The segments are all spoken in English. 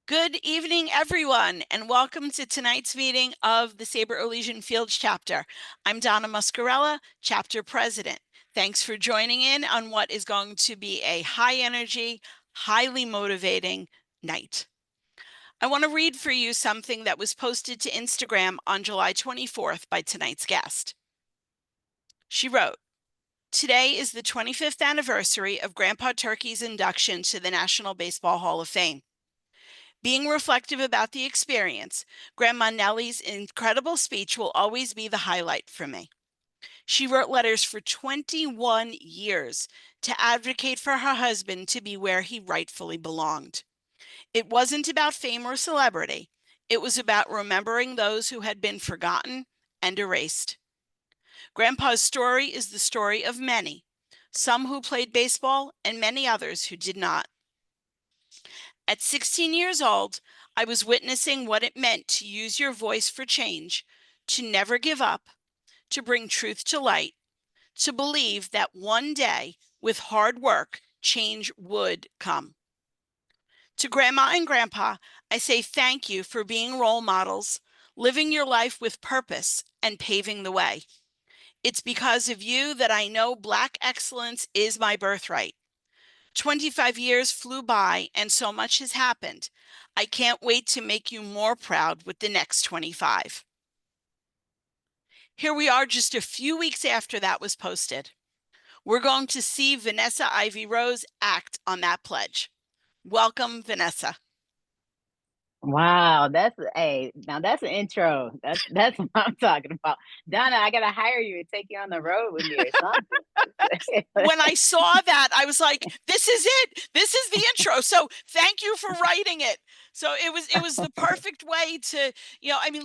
Good evening, everyone, and welcome to tonight's meeting of the SABR Elysian Fields chapter. I'm Donna Muscarella, chapter president. Thanks for joining in on what is going to be a high-energy, highly motivating night. I want to read for you something that was posted to Instagram on July 24th by tonight's guest. She wrote, "Today is the 25th anniversary of Grandpa Turkey's induction to the National Baseball Hall of Fame. Being reflective about the experience, Grandma Nellie's incredible speech will always be the highlight for me. She wrote letters for 21 years to advocate for her husband to be where he rightfully belonged. It wasn't about fame or celebrity. It was about remembering those who had been forgotten and erased. Grandpa's story is the story of many, some who played baseball and many others who did not. At 16 years old, I was witnessing what it meant to use your voice for change, to never give up, to bring truth to light, to believe that one day, with hard work, change would come. To Grandma and Grandpa, I say thank you for being role models, living your life with purpose, and paving the way. It's because of you that I know Black excellence is my birthright. 25 years flew by and so much has happened. I can't wait to make you more proud with the next 25. Here we are just a few weeks after that was posted. We're going to see Vanessa Ivy Rose act on that pledge. Welcome, Vanessa. Wow, now that's an intro. That's what I'm talking about. Donna, I gotta hire you and take you on the road with me or something. When I saw that, I was like, this is it. This is the intro. So thank you for writing it. So it was the perfect way to,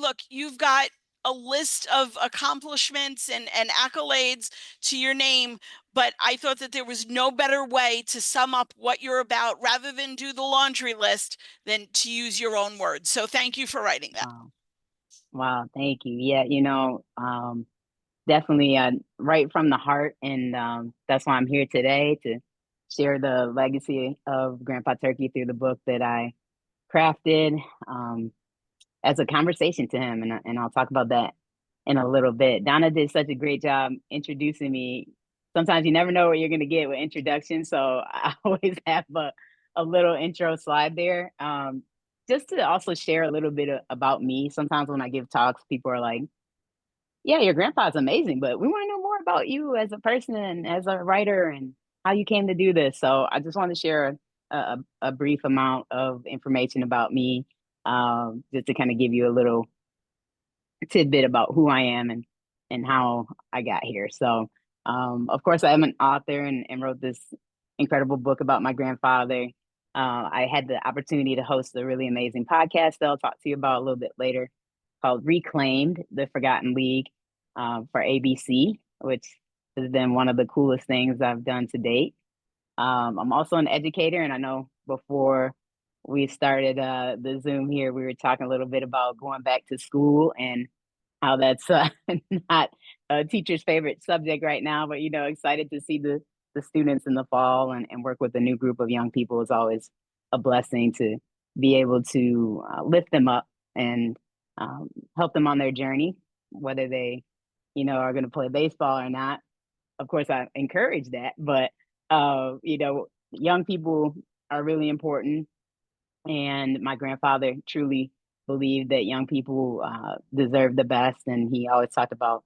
look, you've got a list of accomplishments and accolades to your name, but I thought that there was no better way to sum up what you're about rather than do the laundry list than to use your own words. So thank you for writing that. Wow, thank you. Yeah, definitely right from the heart, and that's why I'm here today to share the legacy of Grandpa Turkey through the book that I crafted as a conversation to him, and I'll talk about that in a little bit. Donna did such a great job introducing me. Sometimes you never know what you're going to get with introduction, so I always have a little intro slide there, just to also share a little bit about me. Sometimes when I give talks, people are like, yeah, your grandpa's amazing, but we want to know more about you as a person and as a writer and how you came to do this. So I just want to share a brief amount of information about me, just to kind of give you a little tidbit about who I am and how I got here. So, of course, I am an author and wrote this incredible book about my grandfather. I had the opportunity to host a really amazing podcast that I'll talk to you about a little bit later, called Reclaimed, the Forgotten League, for ABC, which has been one of the coolest things I've done to date. I'm also an educator, and I know before we started the Zoom here, we were talking a little bit about going back to school and how that's not a teacher's favorite subject right now, but excited to see the students in the fall and work with a new group of young people is always a blessing to be able to lift them up and help them on their journey, whether they, are going to play baseball or not. Of course, I encourage that, but young people are really important. And my grandfather truly believed that young people deserve the best. And he always talked about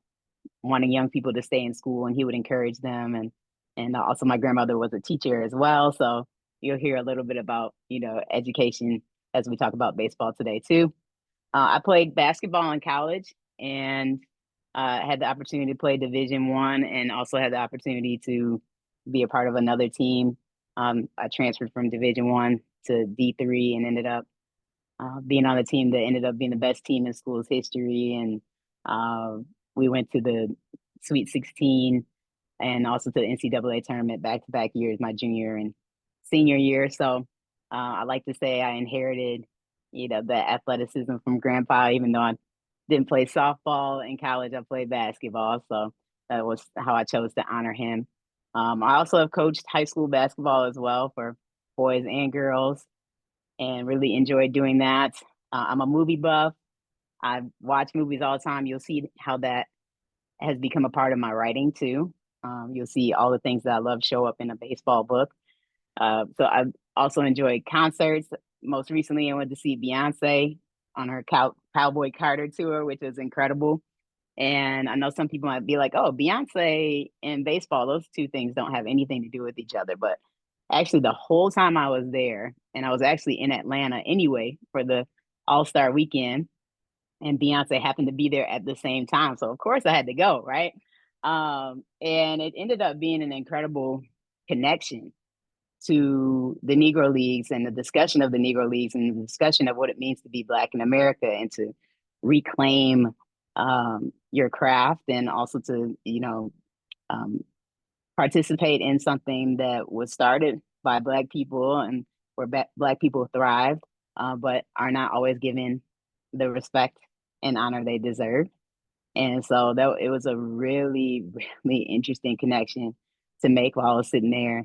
wanting young people to stay in school, and he would encourage them. And also my grandmother was a teacher as well. So you'll hear a little bit about, education as we talk about baseball today too. I played basketball in college and had the opportunity to play Division I, and also had the opportunity to be a part of another team. I transferred from Division I to D3 and ended up being on a team that ended up being the best team in school's history. And we went to the Sweet 16 and also to the NCAA tournament back-to-back years, my junior and senior year. So I like to say I inherited, the athleticism from grandpa, even though I didn't play softball in college, I played basketball. So that was how I chose to honor him. I also have coached high school basketball as well for boys and girls. and really enjoyed doing that. I'm a movie buff. I watch movies all the time. You'll see how that has become a part of my writing too. You'll see all the things that I love show up in a baseball book. So I've also enjoyed concerts. Most recently, I went to see Beyonce on her Cowboy Carter tour, which was incredible. And I know some people might be like, oh, Beyonce and baseball, those two things don't have anything to do with each other. But actually, the whole time I was there, and I was actually in Atlanta anyway for the All-Star weekend, and Beyonce happened to be there at the same time. So, of course, I had to go, right? And it ended up being an incredible connection to the Negro Leagues and the discussion of the Negro Leagues and the discussion of what it means to be Black in America and to reclaim your craft and also to, um, participate in something that was started by Black people and where Black people thrive, but are not always given the respect and honor they deserve. And so that it was a really, really interesting connection to make while I was sitting there,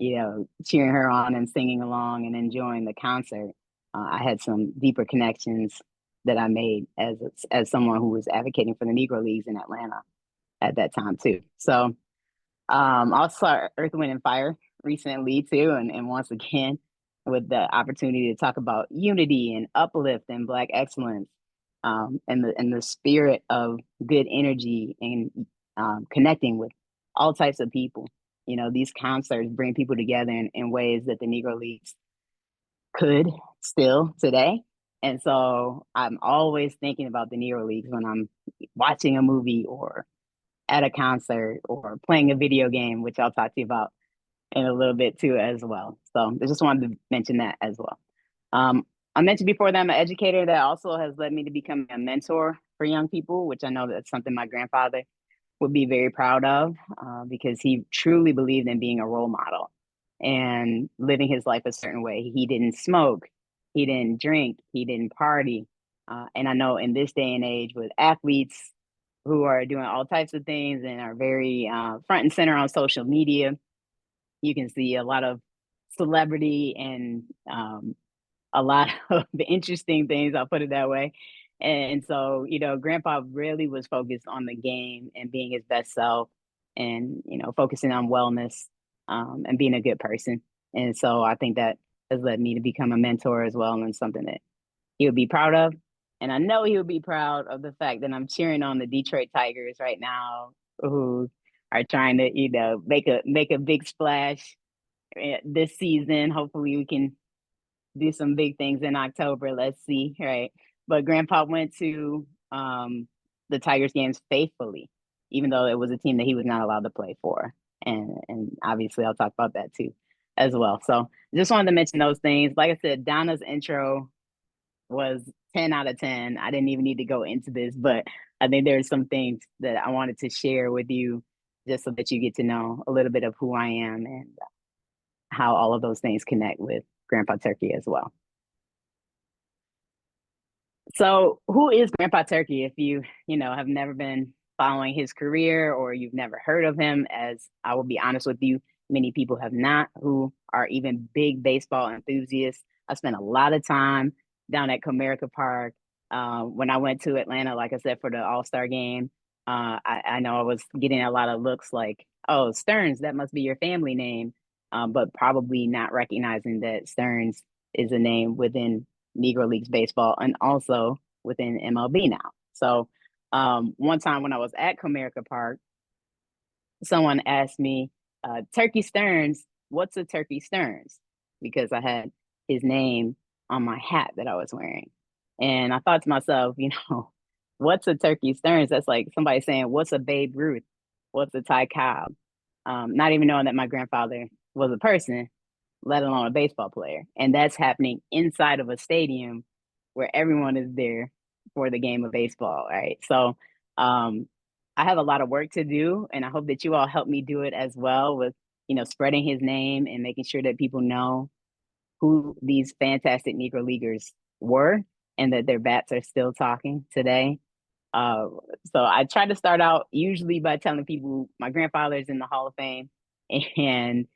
cheering her on and singing along and enjoying the concert. I had some deeper connections that I made as someone who was advocating for the Negro Leagues in Atlanta at that time too. So also Earth, Wind, and Fire recently too, and once again with the opportunity to talk about unity and uplift and Black excellence, and the spirit of good energy and connecting with all types of people. These concerts bring people together in ways that the Negro Leagues could still today. And so I'm always thinking about the Negro Leagues when I'm watching a movie or at a concert or playing a video game, which I'll talk to you about in a little bit too as well. So I just wanted to mention that as well. I mentioned before that I'm an educator. That also has led me to become a mentor for young people, which I know that's something my grandfather would be very proud of, because he truly believed in being a role model and living his life a certain way. He didn't smoke, he didn't drink, he didn't party. And I know in this day and age with athletes who are doing all types of things and are very front and center on social media, you can see a lot of celebrity and a lot of interesting things, I'll put it that way. And so, Grandpa really was focused on the game and being his best self and, focusing on wellness, and being a good person. And so I think that has led me to become a mentor as well and something that he would be proud of. And I know he would be proud of the fact that I'm cheering on the Detroit Tigers right now, who are trying to, make a big splash this season. Hopefully we can do some big things in October. Let's see, right? But Grandpa went to the Tigers games faithfully, even though it was a team that he was not allowed to play for. And obviously I'll talk about that too as well. So just wanted to mention those things. Like I said, Donna's intro was 10 out of 10. I didn't even need to go into this, but I think there's some things that I wanted to share with you just so that you get to know a little bit of who I am and how all of those things connect with Grandpa Turkey as well. So, who is Grandpa Turkey? If you have never been following his career or you've never heard of him, as I will be honest with you, many people have not who are even big baseball enthusiasts. I spent a lot of time down at Comerica Park when I went to Atlanta, like I said, for the All-Star game. I know I was getting a lot of looks like, oh, Stearnes, that must be your family name, but probably not recognizing that Stearnes is a name within Negro Leagues baseball and also within MLB now. So one time when I was at Comerica Park, someone asked me, Turkey Stearnes, what's a Turkey Stearnes? Because I had his name on my hat that I was wearing. And I thought to myself, what's a Turkey Stearnes? That's like somebody saying, what's a Babe Ruth? What's a Ty Cobb? Not even knowing that my grandfather was a person, let alone a baseball player. And that's happening inside of a stadium where everyone is there for the game of baseball, right? So I have a lot of work to do, and I hope that you all help me do it as well with, spreading his name and making sure that people know who these fantastic Negro Leaguers were and that their bats are still talking today. So I try to start out usually by telling people my grandfather's in the Hall of Fame, and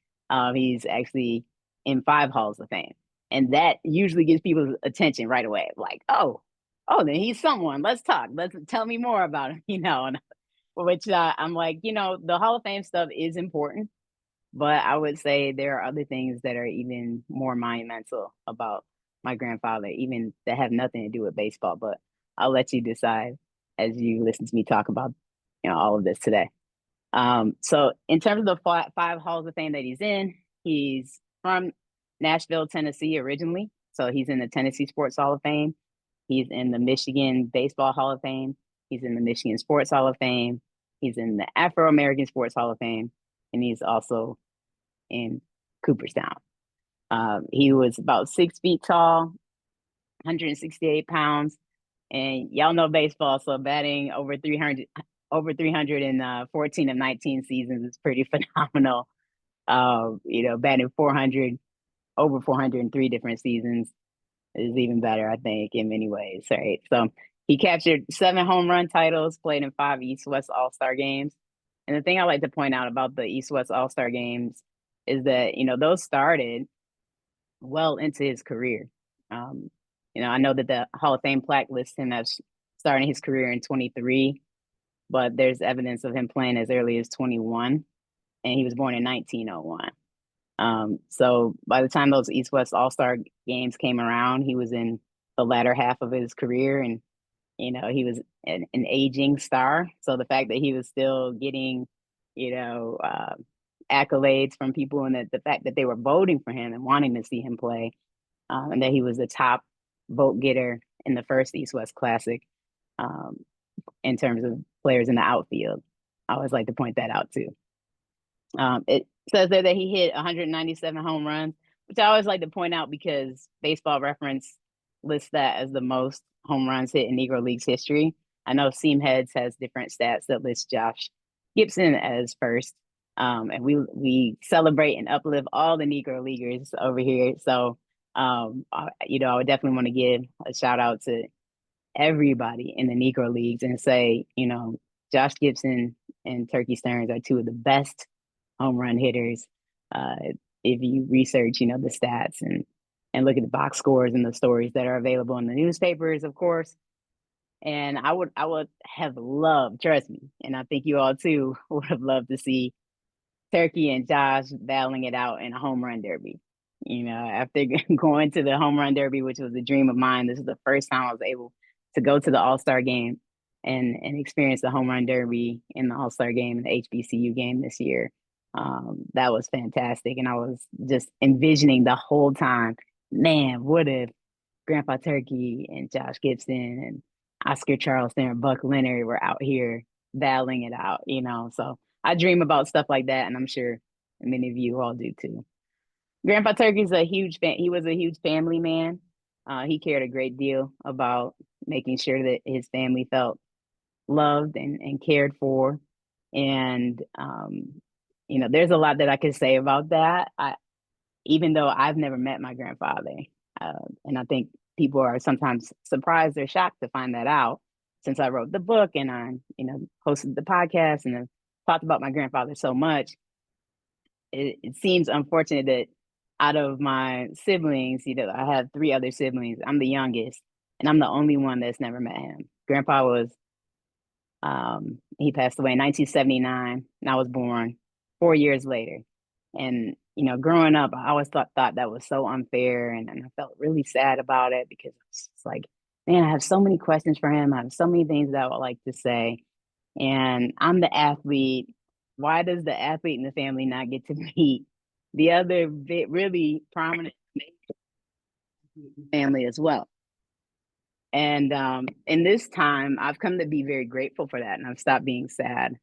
he's actually in 5 Halls of Fame. And that usually gets people's attention right away. Like, then he's someone. Let's talk. Let's tell me more about him, And which I'm like, the Hall of Fame stuff is important, but I would say there are other things that are even more monumental about my grandfather, even that have nothing to do with baseball. But I'll let you decide as you listen to me talk about, all of this today. So in terms of the five halls of fame that he's from Nashville, Tennessee originally. So he's in the Tennessee Sports Hall of Fame. He's in the Michigan Baseball Hall of Fame. He's in the Michigan Sports Hall of Fame. He's in the Afro-American Sports Hall of Fame. And he's also in Cooperstown. He was about 6 feet tall, 168 pounds. And y'all know baseball, so batting over 300 in 14 of 19 seasons is pretty phenomenal. Batting 400, over 400 in 3 different seasons is even better, I think, in many ways, right? So he captured 7 home run titles, played in 5 East-West All-Star games. And the thing I like to point out about the East-West All-Star games is that, those started well into his career. I know that the Hall of Fame plaque lists him as starting his career in 23, but there's evidence of him playing as early as 21, and he was born in 1901. So by the time those East-West All-Star games came around, he was in the latter half of his career, and he was an aging star. So the fact that he was still getting, accolades from people, and the fact that they were voting for him and wanting to see him play, and that he was the top vote getter in the first East-West Classic, in terms of players in the outfield. I always like to point that out too. It says there that he hit 197 home runs, which I always like to point out because Baseball Reference lists that as the most home runs hit in Negro Leagues history. I know Seam Heads has different stats that list Josh Gibson as first. And we celebrate and uplift all the Negro Leaguers over here. So, I would definitely want to give a shout out to everybody in the Negro Leagues and say, Josh Gibson and Turkey Stearnes are 2 of the best home run hitters. If you research, the stats and look at the box scores and the stories that are available in the newspapers, of course. And I would have loved, trust me, and I think you all too would have loved to see Turkey and Josh battling it out in a home run derby. After going to the home run derby, which was a dream of mine, this is the first time I was able to go to the All-Star game and experience the home run derby in the All-Star game and the HBCU game this year. That was fantastic. And I was just envisioning the whole time, man, what if Grandpa Turkey and Josh Gibson and Oscar Charleston and Buck Leonard were out here battling it out, So I dream about stuff like that, and I'm sure many of you all do too. Grandpa Turkey's a huge fan. He was a huge family man. He cared a great deal about making sure that his family felt loved and cared for. And, there's a lot that I could say about that. Even though I've never met my grandfather, and I think people are sometimes surprised or shocked to find that out since I wrote the book and I, hosted the podcast and have talked about my grandfather so much. It seems unfortunate that out of my siblings, I have 3 other siblings. I'm the youngest, and I'm the only one that's never met him. Grandpa was, he passed away in 1979, and I was born 4 years later. And, growing up, I always thought that was so unfair, and I felt really sad about it because it's like, man, I have so many questions for him. I have so many things that I would like to say. And I'm the athlete. Why does the athlete in the family not get to meet the other really prominent family as well? And in this time, I've come to be very grateful for that, and I've stopped being sad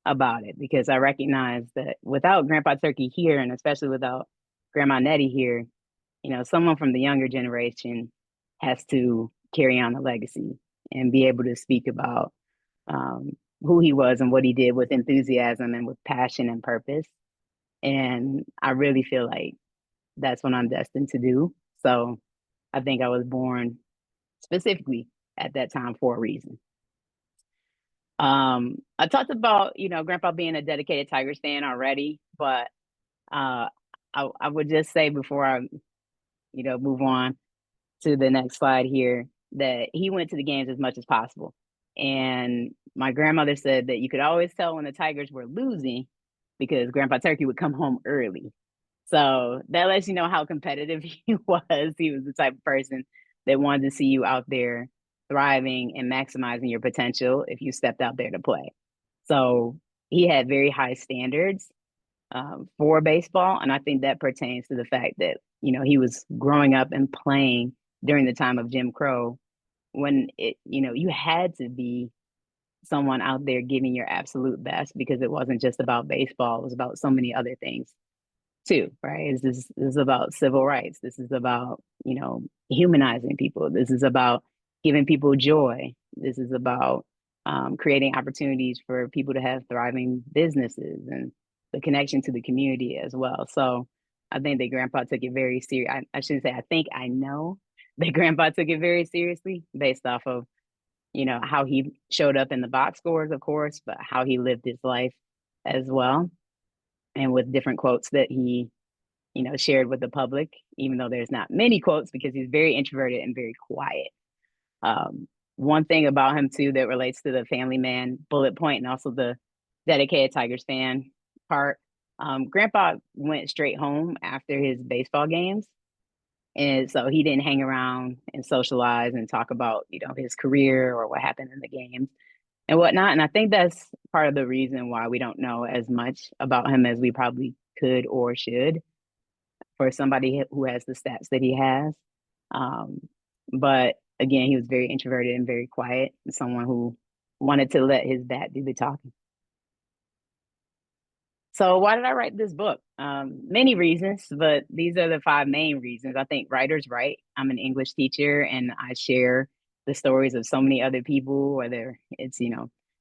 about it because I recognize that without Grandpa Turkey here, and especially without Grandma Nettie here, someone from the younger generation has to carry on the legacy and be able to speak about who he was and what he did with enthusiasm and with passion and purpose. And I really feel like that's what I'm destined to do. So I think I was born specifically at that time for a reason. I talked about, Grandpa being a dedicated Tigers fan already, but I would just say before I, move on to the next slide here, that he went to the games as much as possible. And my grandmother said that you could always tell when the Tigers were losing because Grandpa Turkey would come home early. So that lets you know how competitive he was. He was the type of person that wanted to see you out there thriving and maximizing your potential if you stepped out there to play. So he had very high standards for baseball. And I think that pertains to the fact that, he was growing up and playing during the time of Jim Crow when you had to be someone out there giving your absolute best because it wasn't just about baseball, it was about so many other things too, right? This is about civil rights. This is about, humanizing people. This is about giving people joy. This is about creating opportunities for people to have thriving businesses and the connection to the community as well. So I think that Grandpa took it very serious. I shouldn't say I think, I know that Grandpa took it very seriously based off of, how he showed up in the box scores, of course, but how he lived his life as well. And with different quotes that he, shared with the public, even though there's not many quotes because he's very introverted and very quiet. One thing about him too that relates to the family man bullet point and also the dedicated Tigers fan part. Grandpa went straight home after his baseball games. And so he didn't hang around and socialize and talk about, his career or what happened in the games and whatnot. And I think that's part of the reason why we don't know as much about him as we probably could or should for somebody who has the stats that he has. But again, he was very introverted and very quiet, someone who wanted to let his bat do the talking. So why did I write this book? Many reasons, but these are the 5 main reasons. I think writers write. I'm an English teacher and I share the stories of so many other people, whether it's,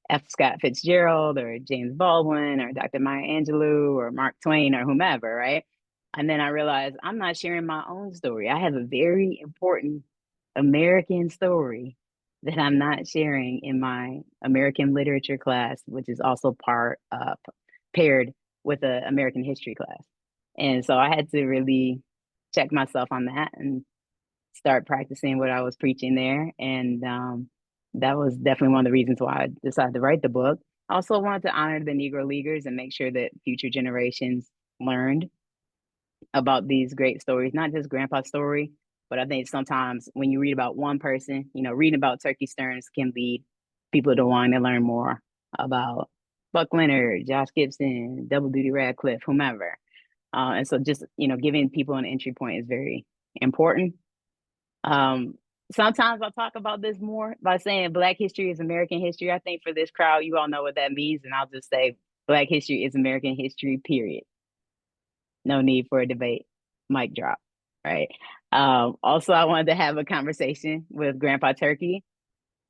F. Scott Fitzgerald or James Baldwin or Dr. Maya Angelou or Mark Twain or whomever, right? And then I realized I'm not sharing my own story. I have a very important American story that I'm not sharing in my American literature class, which is also paired with an American history class. And so I had to really check myself on that and start practicing what I was preaching there. And that was definitely one of the reasons why I decided to write the book. I also wanted to honor the Negro Leaguers and make sure that future generations learned about these great stories, not just Grandpa's story, but I think sometimes when you read about one person, reading about Turkey Stearnes can lead people to want to learn more about Buck Leonard, Josh Gibson, Double Duty Radcliffe, whomever. And so just, giving people an entry point is very important. Sometimes I'll talk about this more by saying Black history is American history. I think for this crowd, you all know what that means. And I'll just say Black history is American history, period. No need for a debate. Mic drop, right? Also, I wanted to have a conversation with Grandpa Turkey.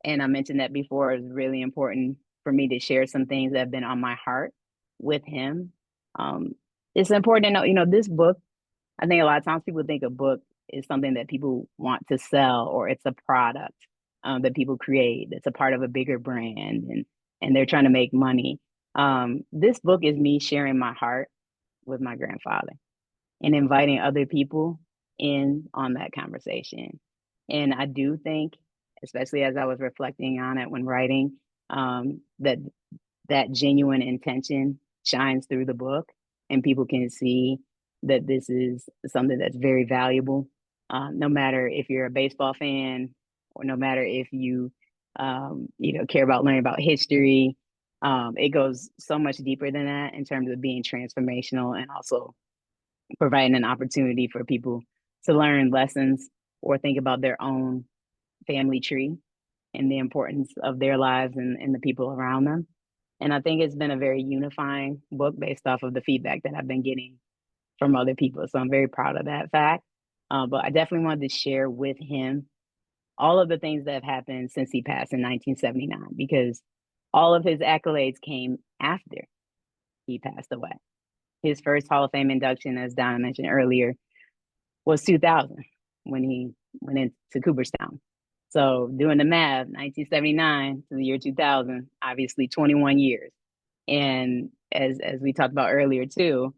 And I mentioned that before. It was really important for me to share some things that have been on my heart with him. It's important to know, this book, I think a lot of times people think a book is something that people want to sell or it's a product that people create. It's a part of a bigger brand and they're trying to make money. This book is me sharing my heart with my grandfather and inviting other people in on that conversation. And I do think, especially as I was reflecting on it when writing, that genuine intention shines through the book and people can see that this is something that's very valuable. No matter if you're a baseball fan or no matter if you, care about learning about history, it goes so much deeper than that in terms of being transformational and also providing an opportunity for people to learn lessons or think about their own family tree and the importance of their lives and the people around them. And I think it's been a very unifying book based off of the feedback that I've been getting from other people. So I'm very proud of that fact. But I definitely wanted to share with him all of the things that have happened since he passed in 1979, because all of his accolades came after he passed away. His first Hall of Fame induction, as Donna mentioned earlier, was 2000 when he went into Cooperstown. So doing the math, 1979 to the year 2000, obviously 21 years. And as we talked about earlier too,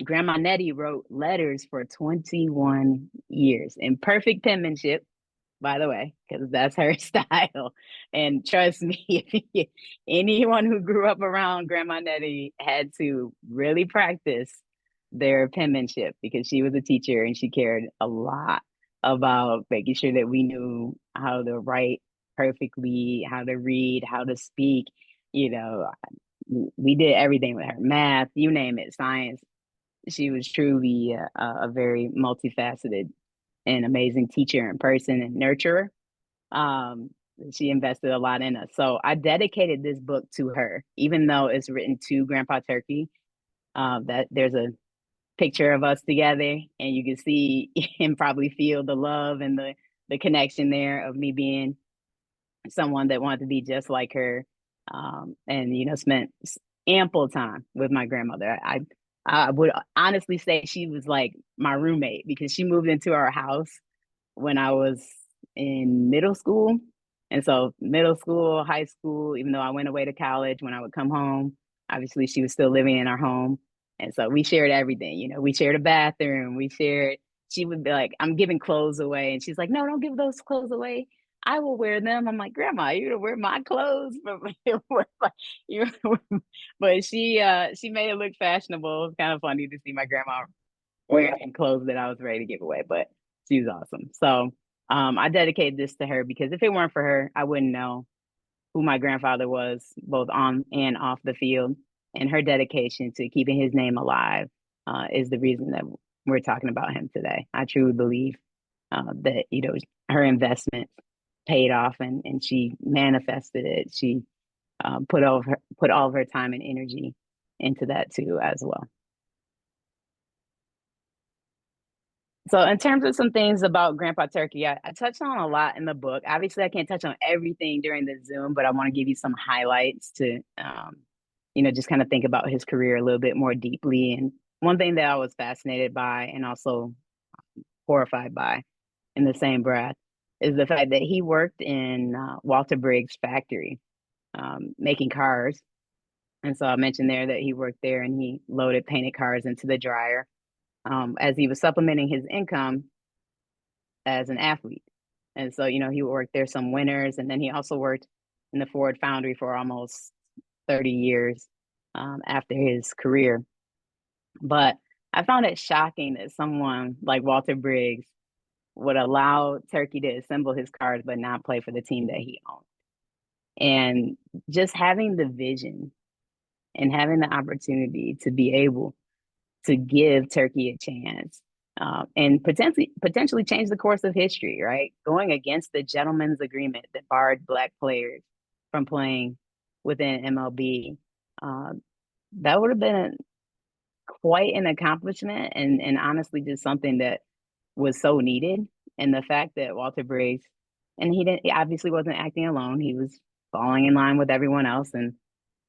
Grandma Nettie wrote letters for 21 years in perfect penmanship, by the way, because that's her style. And trust me, anyone who grew up around Grandma Nettie had to really practice their penmanship because she was a teacher and she cared a lot about making sure that we knew how to write perfectly, how to read, how to speak. You know, we did everything with her, math, you name it, science. She was truly a very multifaceted and amazing teacher in person and nurturer. Um, she invested a lot in us. So I dedicated this book to her, even though it's written to Grandpa Turkey. That there's a picture of us together, and you can see and probably feel the love and the connection there of me being someone that wanted to be just like her, and spent ample time with my grandmother. I would honestly say she was like my roommate because she moved into our house when I was in middle school. And so middle school, high school, even though I went away to college, when I would come home, obviously she was still living in our home. And so we shared everything, we shared a bathroom, she would be like, I'm giving clothes away. And she's like, no, don't give those clothes away. I will wear them. I'm like, Grandma, you don't wear my clothes, but she made it look fashionable. It was kind of funny to see my grandma wearing clothes that I was ready to give away, but she was awesome. So I dedicated this to her because if it weren't for her, I wouldn't know who my grandfather was, both on and off the field. And her dedication to keeping his name alive is the reason that we're talking about him today. I truly believe that her investment paid off, and she manifested it. She put all of her time and energy into that too as well. So in terms of some things about Grandpa Turkey, I touched on a lot in the book. Obviously, I can't touch on everything during the Zoom, but I want to give you some highlights to, just kind of think about his career a little bit more deeply. And one thing that I was fascinated by and also horrified by in the same breath is the fact that he worked in Walter Briggs' factory making cars. And so I mentioned there that he worked there and he loaded painted cars into the dryer as he was supplementing his income as an athlete. And so, he worked there some winters, and then he also worked in the Ford foundry for almost 30 years after his career. But I found it shocking that someone like Walter Briggs would allow Turkey to assemble his cars but not play for the team that he owned. And just having the vision and having the opportunity to be able to give Turkey a chance and potentially change the course of history, right? Going against the gentleman's agreement that barred Black players from playing within MLB. That would have been quite an accomplishment and honestly just something that was so needed. And the fact that Walter Briggs, and he obviously wasn't acting alone, he was falling in line with everyone else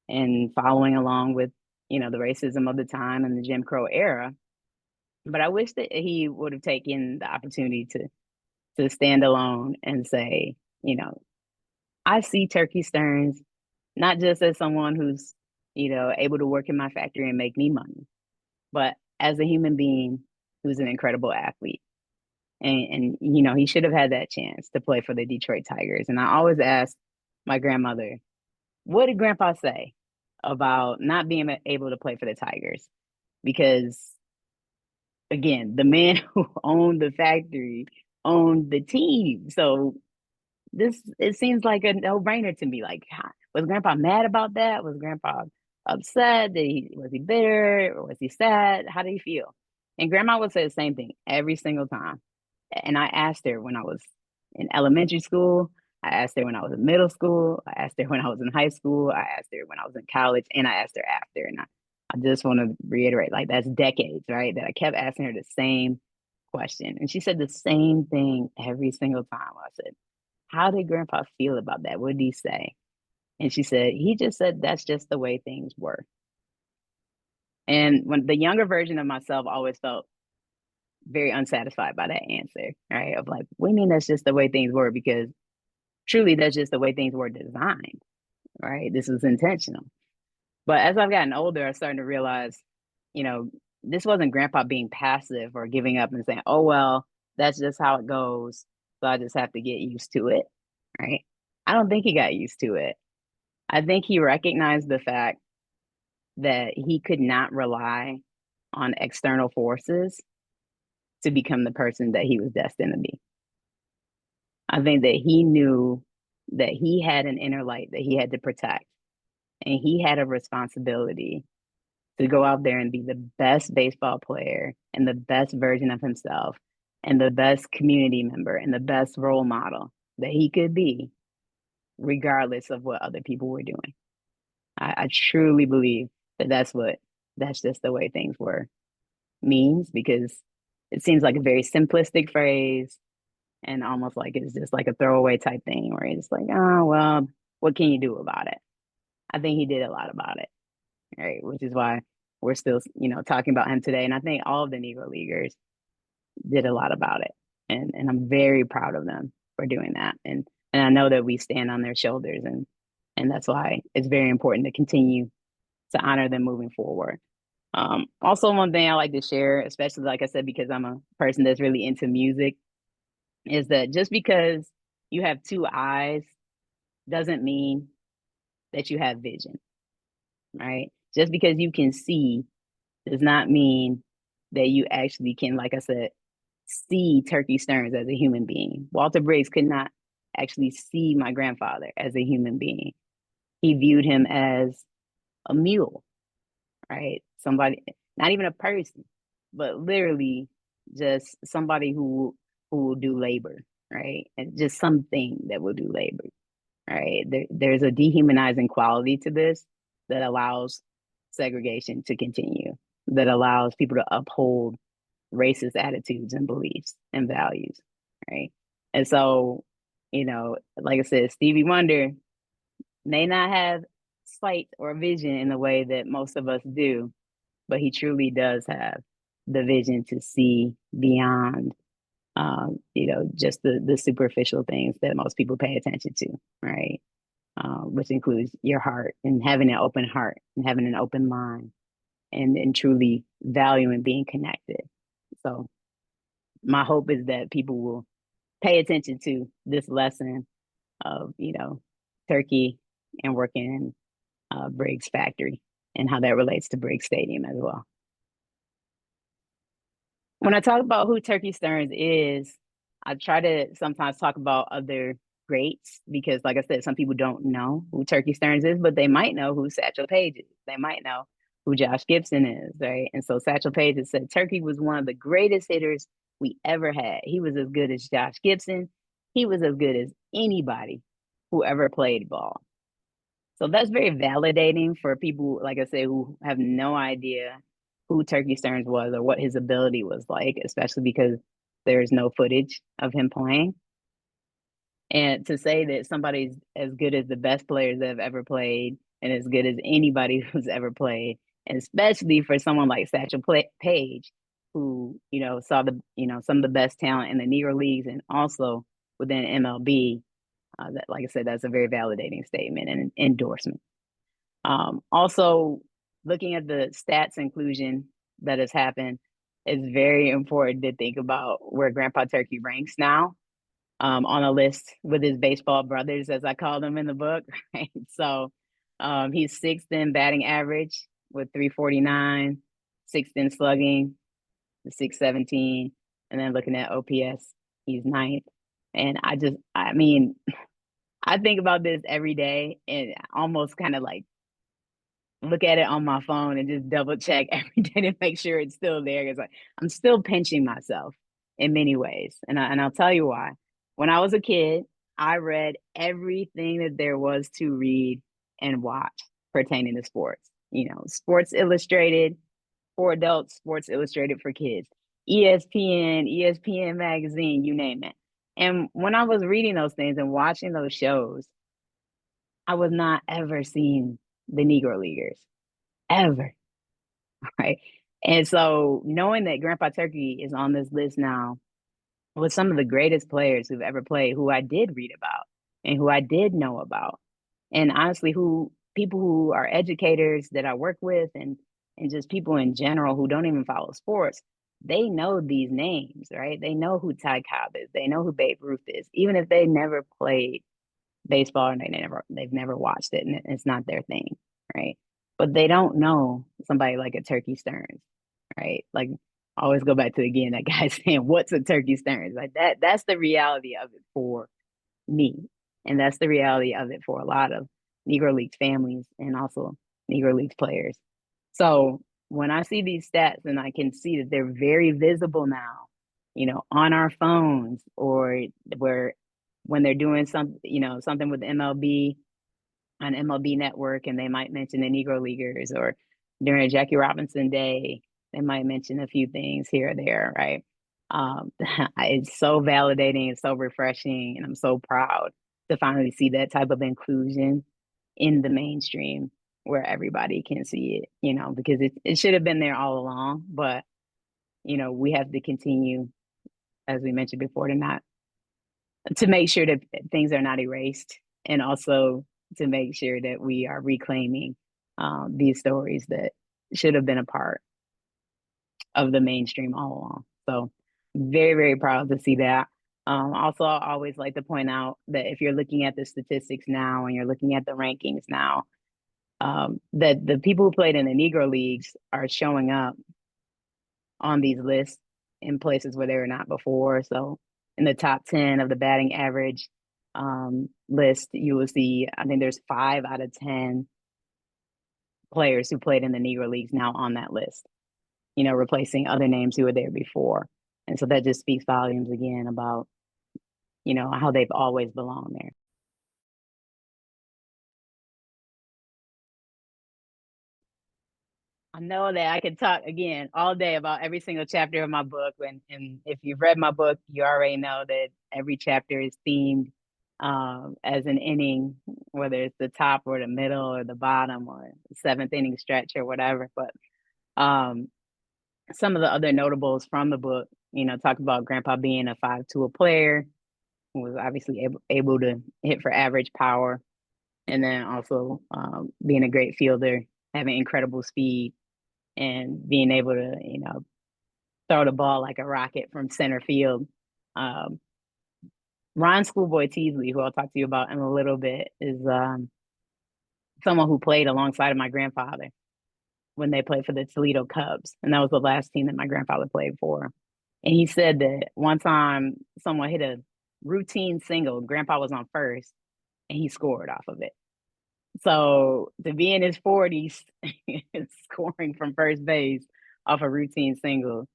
and following along with the racism of the time and the Jim Crow era. But I wish that he would have taken the opportunity to stand alone and say, I see Turkey Stearnes not just as someone who's able to work in my factory and make me money, but as a human being who's an incredible athlete. And he should have had that chance to play for the Detroit Tigers. And I always ask my grandmother, what did Grandpa say about not being able to play for the Tigers? Because again, the man who owned the factory owned the team. So it seems like a no-brainer to me. Like, was Grandpa mad about that? Was Grandpa upset? Was he bitter? Or was he sad? How did he feel? And Grandma would say the same thing every single time. And I asked her when I was in elementary school. I asked her when I was in middle school. I asked her when I was in high school. I asked her when I was in college, and I asked her after. And I just want to reiterate, like, that's decades, right? That I kept asking her the same question. And she said the same thing every single time. I said, how did Grandpa feel about that? What did he say? And she said, he just said, that's just the way things were. And when the younger version of myself always felt very unsatisfied by that answer, right? Of like, what do you mean that's just the way things were? Because truly, that's just the way things were designed, right? This was intentional. But as I've gotten older, I'm starting to realize, you know, this wasn't grandpa being passive or giving up and saying, oh, well, that's just how it goes. So I just have to get used to it. Right. I don't think he got used to it. I think he recognized the fact that he could not rely on external forces to become the person that he was destined to be. I think that he knew that he had an inner light that he had to protect, and he had a responsibility to go out there and be the best baseball player and the best version of himself and the best community member and the best role model that he could be, regardless of what other people were doing. I truly believe that that's just the way things were means, because it seems like a very simplistic phrase and almost like it's just like a throwaway type thing where it's like, oh, well, what can you do about it? I think he did a lot about it, right? Which is why we're still, talking about him today. And I think all of the Negro Leaguers did a lot about it. And I'm very proud of them for doing that. And I know that we stand on their shoulders, and that's why it's very important to continue to honor them moving forward. Also, one thing I like to share, especially like I said, because I'm a person that's really into music, is that just because you have two eyes doesn't mean that you have vision, right? Just because you can see does not mean that you actually can, like I said, see Turkey Stearnes as a human being. Walter Briggs could not actually see my grandfather as a human being. He viewed him as a mule, right? Somebody, not even a person, but literally just somebody who will do labor, right? And just something that will do labor, right? There's a dehumanizing quality to this that allows segregation to continue, that allows people to uphold racist attitudes and beliefs and values, right? And so, like I said, Stevie Wonder may not have sight or vision in the way that most of us do, but he truly does have the vision to see beyond, just the superficial things that most people pay attention to, right? Which includes your heart and having an open heart and having an open mind and truly valuing being connected. So my hope is that people will pay attention to this lesson of, Turkey and working in Briggs factory and how that relates to Briggs Stadium as well. When I talk about who Turkey Stearnes is, I try to sometimes talk about other greats because, like I said, some people don't know who Turkey Stearnes is, but they might know who Satchel Paige is. They might know who Josh Gibson is, right? And so Satchel Paige has said Turkey was one of the greatest hitters we ever had. He was as good as Josh Gibson. He was as good as anybody who ever played ball. So that's very validating for people, like I said, who have no idea who Turkey Stearnes was or what his ability was like, especially because there's no footage of him playing. And to say that somebody's as good as the best players that have ever played and as good as anybody who's ever played, and especially for someone like Satchel Paige, who, saw some of the best talent in the Negro Leagues and also within MLB, that, like I said, that's a very validating statement and an endorsement. Also, looking at the stats inclusion that has happened, it's very important to think about where Grandpa Turkey ranks now, on a list with his baseball brothers, as I call them in the book. Right? So he's sixth in batting average with 349, sixth in slugging, 617, and then looking at OPS, he's ninth. And I mean, I think about this every day and almost kind of like look at it on my phone and just double check every day to make sure it's still there. Because I'm still pinching myself in many ways. And I'll tell you why. When I was a kid, I read everything that there was to read and watch pertaining to sports. Sports Illustrated for adults, Sports Illustrated for kids, ESPN magazine, you name it. And when I was reading those things and watching those shows, I was not ever seeing the Negro Leaguers, ever, right? And so knowing that Grandpa Turkey is on this list now with some of the greatest players who've ever played, who I did read about and who I did know about, and honestly, who people who are educators that I work with and and just people in general who don't even follow sports, they know these names, right? They know who Ty Cobb is. They know who Babe Ruth is, even if they never played baseball and they've never watched it and it's not their thing, right? But they don't know somebody like a Turkey Stearnes, right? Like always go back to again that guy saying, "What's a Turkey Stearnes?" Like that's the reality of it for me, and that's the reality of it for a lot of Negro Leagues families and also Negro Leagues players. So when I see these stats and I can see that they're very visible now, on our phones or where when they're doing something with MLB on MLB Network and they might mention the Negro Leaguers or during a Jackie Robinson Day, they might mention a few things here or there, right? It's so validating, it's so refreshing, and I'm so proud to finally see that type of inclusion in the mainstream where everybody can see it, because it should have been there all along, but we have to continue, as we mentioned before, to make sure that things are not erased, and also to make sure that we are reclaiming these stories that should have been a part of the mainstream all along. So very, very proud to see that. Also, I always like to point out that if you're looking at the statistics now and you're looking at the rankings now, that the people who played in the Negro Leagues are showing up on these lists in places where they were not before. So in the top 10 of the batting average list, you will see, I think there's 5 out of 10 players who played in the Negro Leagues now on that list, replacing other names who were there before. And so that just speaks volumes again about, how they've always belonged there. I know that I could talk again all day about every single chapter of my book. And if you've read my book, you already know that every chapter is themed as an inning, whether it's the top or the middle or the bottom or the 7th inning stretch or whatever. But some of the other notables from the book, talk about Grandpa being a 5 tool player who was obviously able to hit for average power, and then also being a great fielder, having incredible speed, and being able to, throw the ball like a rocket from center field. Ron Schoolboy Teasley, who I'll talk to you about in a little bit, is someone who played alongside of my grandfather when they played for the Toledo Cubs. And that was the last team that my grandfather played for. And he said that one time someone hit a routine single, grandpa was on first, and he scored off of it. So to be in his 40s scoring from first base off a routine single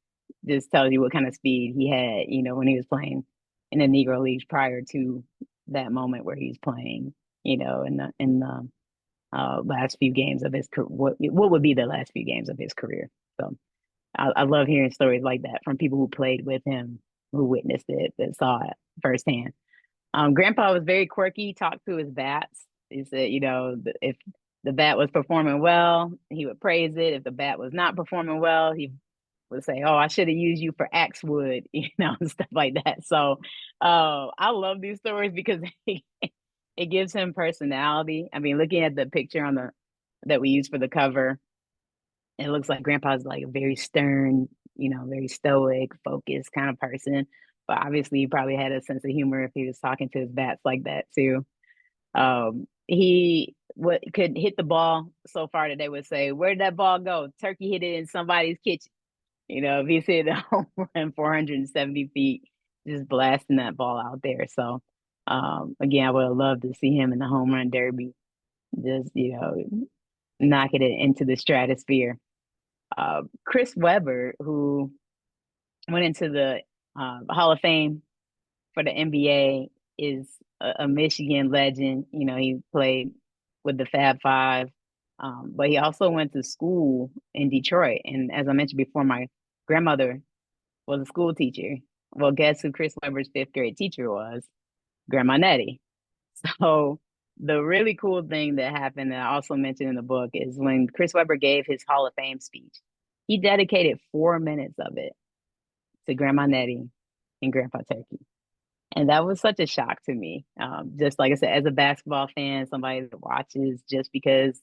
just tells you what kind of speed he had, when he was playing in the Negro Leagues prior to that moment where he's playing, in the last few games of his what would be the last few games of his career. So I love hearing stories like that from people who played with him, who witnessed it, that saw it firsthand. Grandpa was very quirky, talked to his bats. He said, if the bat was performing well, he would praise it. If the bat was not performing well, he would say, "Oh, I should have used you for axe wood," and stuff like that. So I love these stories because it gives him personality. I mean, looking at the picture that we use for the cover, it looks like Grandpa's like a very stern, very stoic, focused kind of person. But obviously, he probably had a sense of humor if he was talking to his bats like that too. He could hit the ball so far that they would say, "Where did that ball go? Turkey hit it in somebody's kitchen." If he's hit a home run 470 feet, just blasting that ball out there. So, again, I would have loved to see him in the home run derby, just, knocking it into the stratosphere. Chris Webber, who went into the Hall of Fame for the NBA, is a Michigan legend. He played with the Fab Five, but he also went to school in Detroit. And as I mentioned before, my grandmother was a school teacher. Well, guess who Chris Webber's 5th grade teacher was? Grandma Nettie. So the really cool thing that happened that I also mentioned in the book is when Chris Webber gave his Hall of Fame speech, he dedicated 4 minutes of it to Grandma Nettie and Grandpa Turkey. And that was such a shock to me. Just like I said, as a basketball fan, somebody that watches just because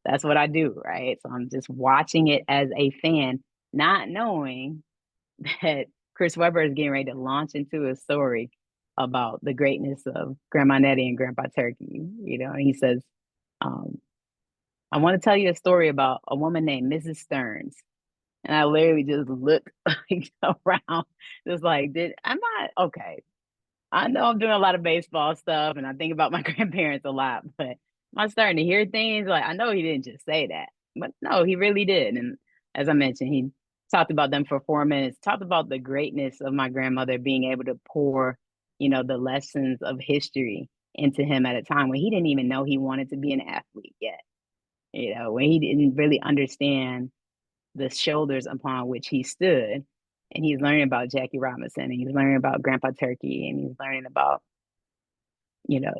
that's what I do, right? So I'm just watching it as a fan, not knowing that Chris Webber is getting ready to launch into a story about the greatness of Grandma Nettie and Grandpa Turkey. And he says, um, I want to tell you a story about a woman named Mrs. Stearnes. And I literally just looked like around, just like, am I okay? I know I'm doing a lot of baseball stuff and I think about my grandparents a lot, but am I starting to hear things? Like, I know he didn't just say that, but no, he really did. And as I mentioned, he talked about them for 4 minutes, talked about the greatness of my grandmother being able to pour, the lessons of history into him at a time when he didn't even know he wanted to be an athlete yet, when he didn't really understand the shoulders upon which he stood. And he's learning about Jackie Robinson, and he's learning about Grandpa Turkey, and he's learning about,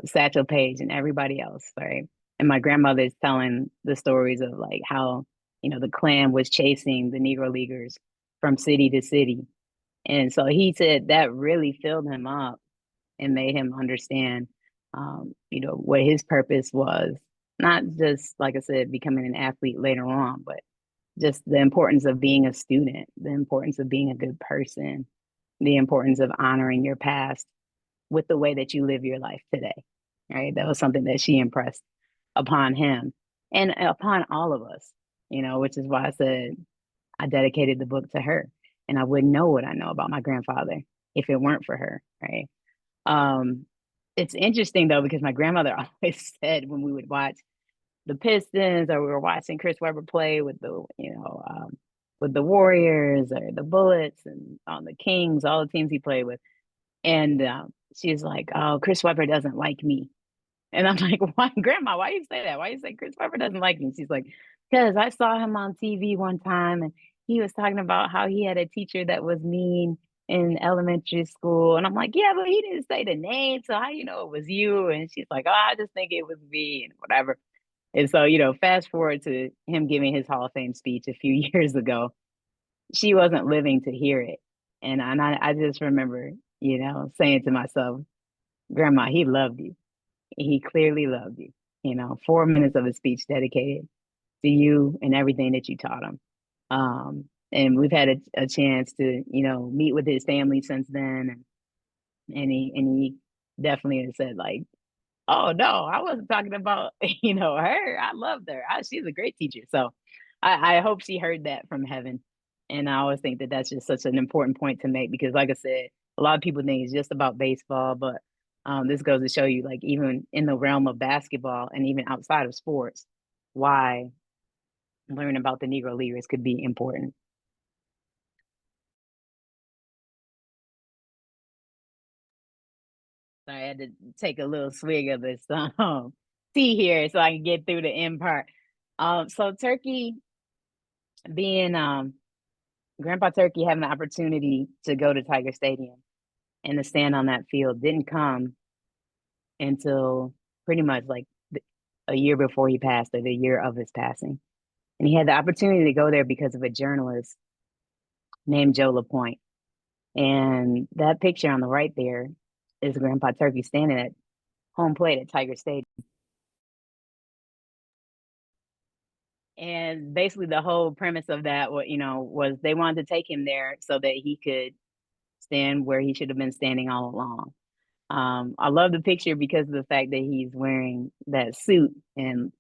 Satchel Paige and everybody else, right? And my grandmother's telling the stories of like how, the Klan was chasing the Negro Leaguers from city to city. And so he said that really filled him up and made him understand, what his purpose was. Not just, like I said, becoming an athlete later on, but just the importance of being a student, the importance of being a good person, the importance of honoring your past with the way that you live your life today. Right. That was something that she impressed upon him and upon all of us, which is why I said I dedicated the book to her. And I wouldn't know what I know about my grandfather if it weren't for her. Right. Um, it's interesting though, because my grandmother always said when we would watch the Pistons or we were watching Chris Webber play with with the Warriors or the Bullets and on the Kings, all the teams he played with. And she's like, "Oh, Chris Webber doesn't like me." And I'm like, "Why, Grandma? Why you say that? Why you say Chris Webber doesn't like me?" She's like, "Because I saw him on TV one time, and he was talking about how he had a teacher that was mean in elementary school." And I'm like, "Yeah, but he didn't say the name, so how you know it was you?" And she's like, "Oh, I just think it was me and whatever." And so, fast forward to him giving his Hall of Fame speech a few years ago. She wasn't living to hear it. And I just remember, saying to myself, Grandma, he loved you. He clearly loved you. 4 minutes of his speech dedicated to you and everything that you taught him. And we've had a chance to, meet with his family since then. And he definitely has said, like, oh no, I wasn't talking about, her. I loved her. She's a great teacher. So I hope she heard that from heaven. And I always think that that's just such an important point to make because, like I said, a lot of people think it's just about baseball, but this goes to show you, like, even in the realm of basketball and even outside of sports, why learning about the Negro Leaguers could be important. So I had to take a little swig of this tea here so I can get through the end part. So Turkey being Grandpa Turkey having the opportunity to go to Tiger Stadium and to stand on that field didn't come until pretty much like a year before he passed or the year of his passing. And he had the opportunity to go there because of a journalist named Joe LaPointe. And that picture on the right there is Grandpa Turkey standing at home plate at Tiger Stadium. And basically the whole premise of that, was they wanted to take him there so that he could stand where he should have been standing all along. I love the picture because of the fact that he's wearing that suit and,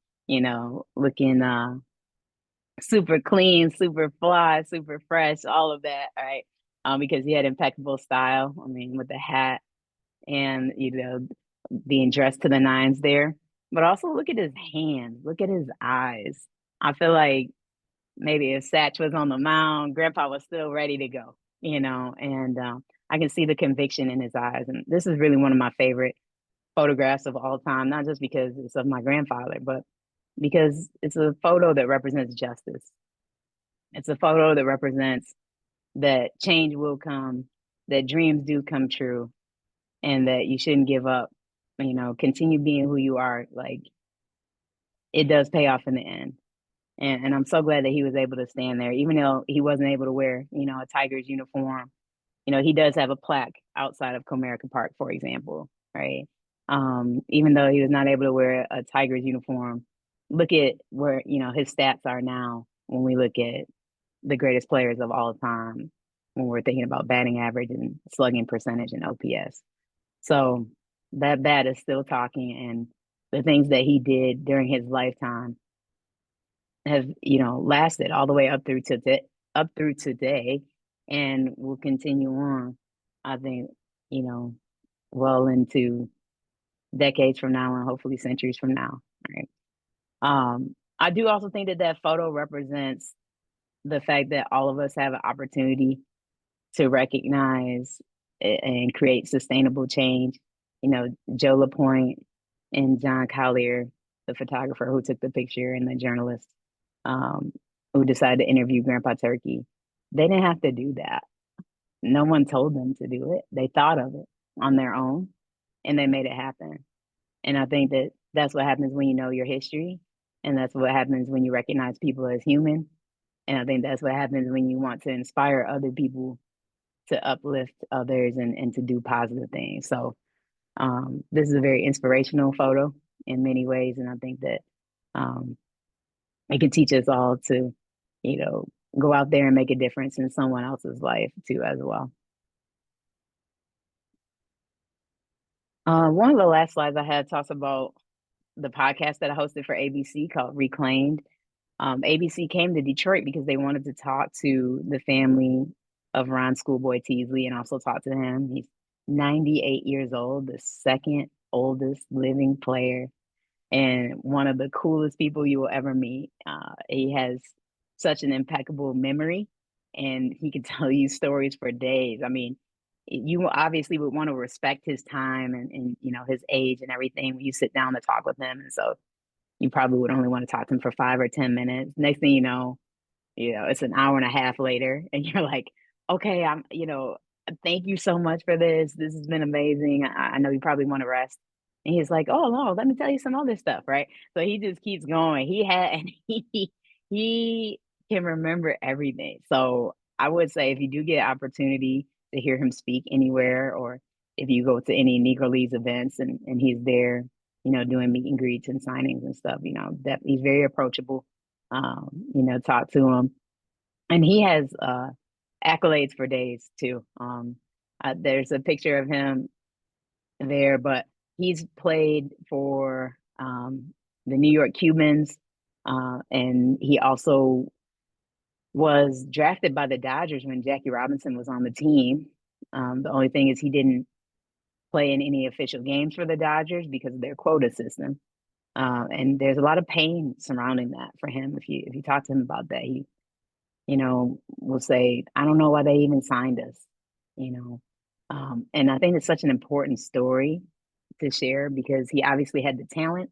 looking super clean, super fly, super fresh, all of that, right? Because he had impeccable style. I mean, with the hat and, being dressed to the nines there. But also look at his hands, look at his eyes. I feel like maybe if Satch was on the mound, Grandpa was still ready to go, and I can see the conviction in his eyes. And this is really one of my favorite photographs of all time, not just because it's of my grandfather, but because it's a photo that represents justice. It's a photo that represents that change will come, that dreams do come true, and that you shouldn't give up. Continue being who you are. Like, it does pay off in the end. And I'm so glad that he was able to stand there, even though he wasn't able to wear, a Tigers uniform. He does have a plaque outside of Comerica Park, for example, right? Even though he was not able to wear a Tigers uniform, look at where, his stats are now when we look at the greatest players of all time, when we're thinking about batting average and slugging percentage and OPS. So that bat is still talking, and the things that he did during his lifetime have, lasted all the way up through today, and will continue on. I think, you know, well into decades from now and hopefully centuries from now. Right. I do also think that that photo represents the fact that all of us have an opportunity to recognize and create sustainable change. Joe LaPointe and John Collier, the photographer who took the picture, and the journalist um, who decided to interview Grandpa Turkey, they didn't have to do that. No one told them to do it. They thought of it on their own and they made it happen. And I think that that's what happens when you know your history. And that's what happens when you recognize people as human. And I think that's what happens when you want to inspire other people to uplift others and to do positive things. So this is a very inspirational photo in many ways. And I think that um, it can teach us all to, you know, go out there and make a difference in someone else's life too, as well. One of the last slides I had talks about the podcast that I hosted for ABC called Reclaimed. ABC came to Detroit because they wanted to talk to the family of Ron Schoolboy Teasley and also talk to him. He's 98 years old, the second oldest living player, and one of the coolest people you will ever meet. He has such an impeccable memory, and he could tell you stories for days. I mean, you obviously would want to respect his time and his age and everything when you sit down to talk with him. And so you probably would only want to talk to him for 5 or 10 minutes. Next thing it's an hour and a half later, and you're like, okay, thank you so much for this. This has been amazing. I know you probably want to rest. And he's like, oh no, let me tell you some other stuff, right? So he just keeps going. And he can remember everything. So I would say if you do get an opportunity to hear him speak anywhere, or if you go to any Negro Leagues events and he's there, doing meet and greets and signings and stuff, that he's very approachable. Talk to him. And he has accolades for days too. There's a picture of him there, but he's played for the New York Cubans, and he also was drafted by the Dodgers when Jackie Robinson was on the team. The only thing is he didn't play in any official games for the Dodgers because of their quota system. And there's a lot of pain surrounding that for him. If you talk to him about that, he will say, I don't know why they even signed us, and I think it's such an important story to share because he obviously had the talent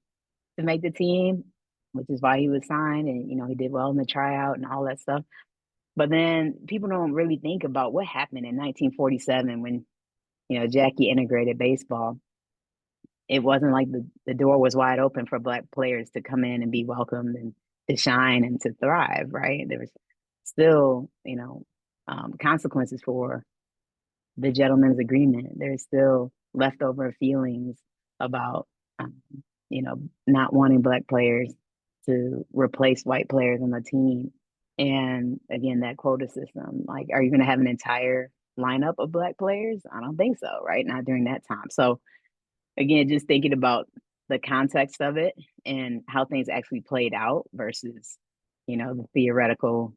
to make the team, which is why he was signed. And, he did well in the tryout and all that stuff. But then people don't really think about what happened in 1947 when, Jackie integrated baseball. It wasn't like the door was wide open for Black players to come in and be welcomed and to shine and to thrive, right? There was still, consequences for the gentleman's agreement. There's still leftover feelings about, not wanting Black players to replace white players on the team. And again, that quota system, like, are you going to have an entire lineup of Black players? I don't think so, right? Not during that time. So again, just thinking about the context of it and how things actually played out versus, the theoretical,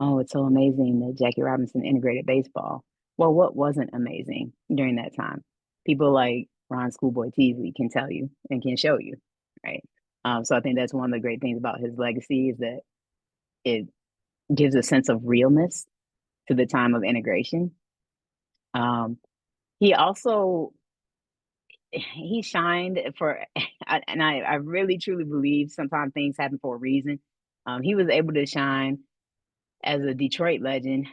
oh, it's so amazing that Jackie Robinson integrated baseball. Well, what wasn't amazing during that time? People like Ron Schoolboy Teasley can tell you and can show you, right? So I think that's one of the great things about his legacy is that it gives a sense of realness to the time of integration. He also he shined for, and I really truly believe sometimes things happen for a reason. He was able to shine as a Detroit legend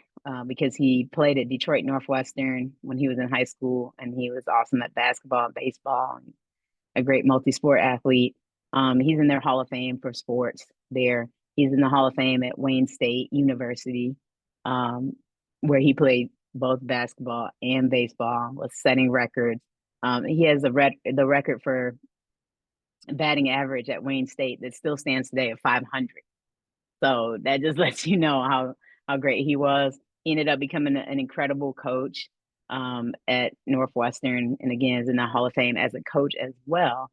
because he played at Detroit Northwestern when he was in high school, and he was awesome at basketball and baseball, and a great multi-sport athlete. He's in their Hall of Fame for sports there. He's in the Hall of Fame at Wayne State University, where he played both basketball and baseball, was setting records. He has the record for batting average at Wayne State that still stands today at 500. So that just lets you know how great he was. He ended up becoming an incredible coach at Northwestern, and again is in the Hall of Fame as a coach as well.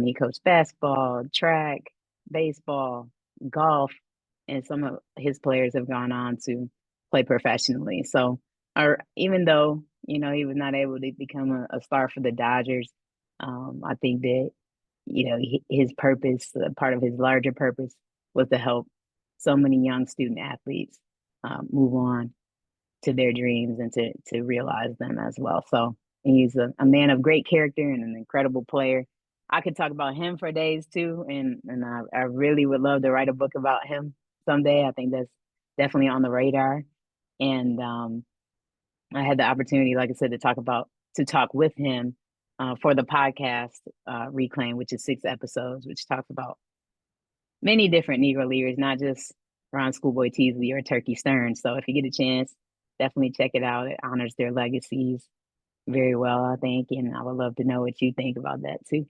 He coached basketball, track, baseball, golf, and some of his players have gone on to play professionally. So, or even though he was not able to become a star for the Dodgers, I think that his purpose, part of his larger purpose, was to help so many young student athletes move on to their dreams and to realize them as well. So he's a man of great character and an incredible player. I could talk about him for days too, and I really would love to write a book about him someday. I think that's definitely on the radar. And I had the opportunity, like I said, to talk with him for the podcast Reclaim, which is 6 episodes, which talks about many different Negro Leaguers, not just Ron Schoolboy Teasley or Turkey Stearnes. So if you get a chance, definitely check it out. It honors their legacies very well, I think, and I would love to know what you think about that too.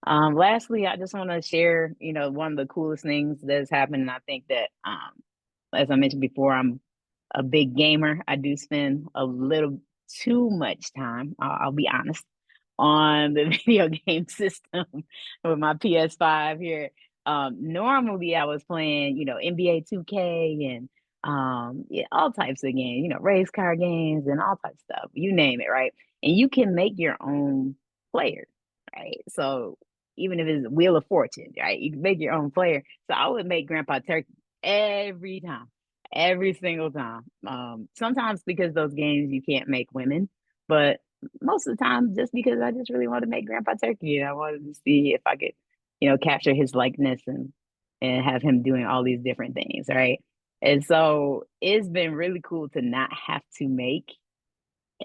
Lastly, I just want to share, one of the coolest things that's happened. And I think that, as I mentioned before, I'm a big gamer. I do spend a little too much time, I'll be honest, on the video game system with my PS5 here. Normally I was playing, NBA 2K and yeah, all types of games, race car games and all types of stuff, you name it, right? And you can make your own player, right? So even if it's Wheel of Fortune, right? You can make your own player. So I would make Grandpa Turkey every time, every single time. Sometimes because those games you can't make women, but most of the time just because I just really wanted to make Grandpa Turkey and I wanted to see if I could, capture his likeness and have him doing all these different things, right? And so it's been really cool to not have to make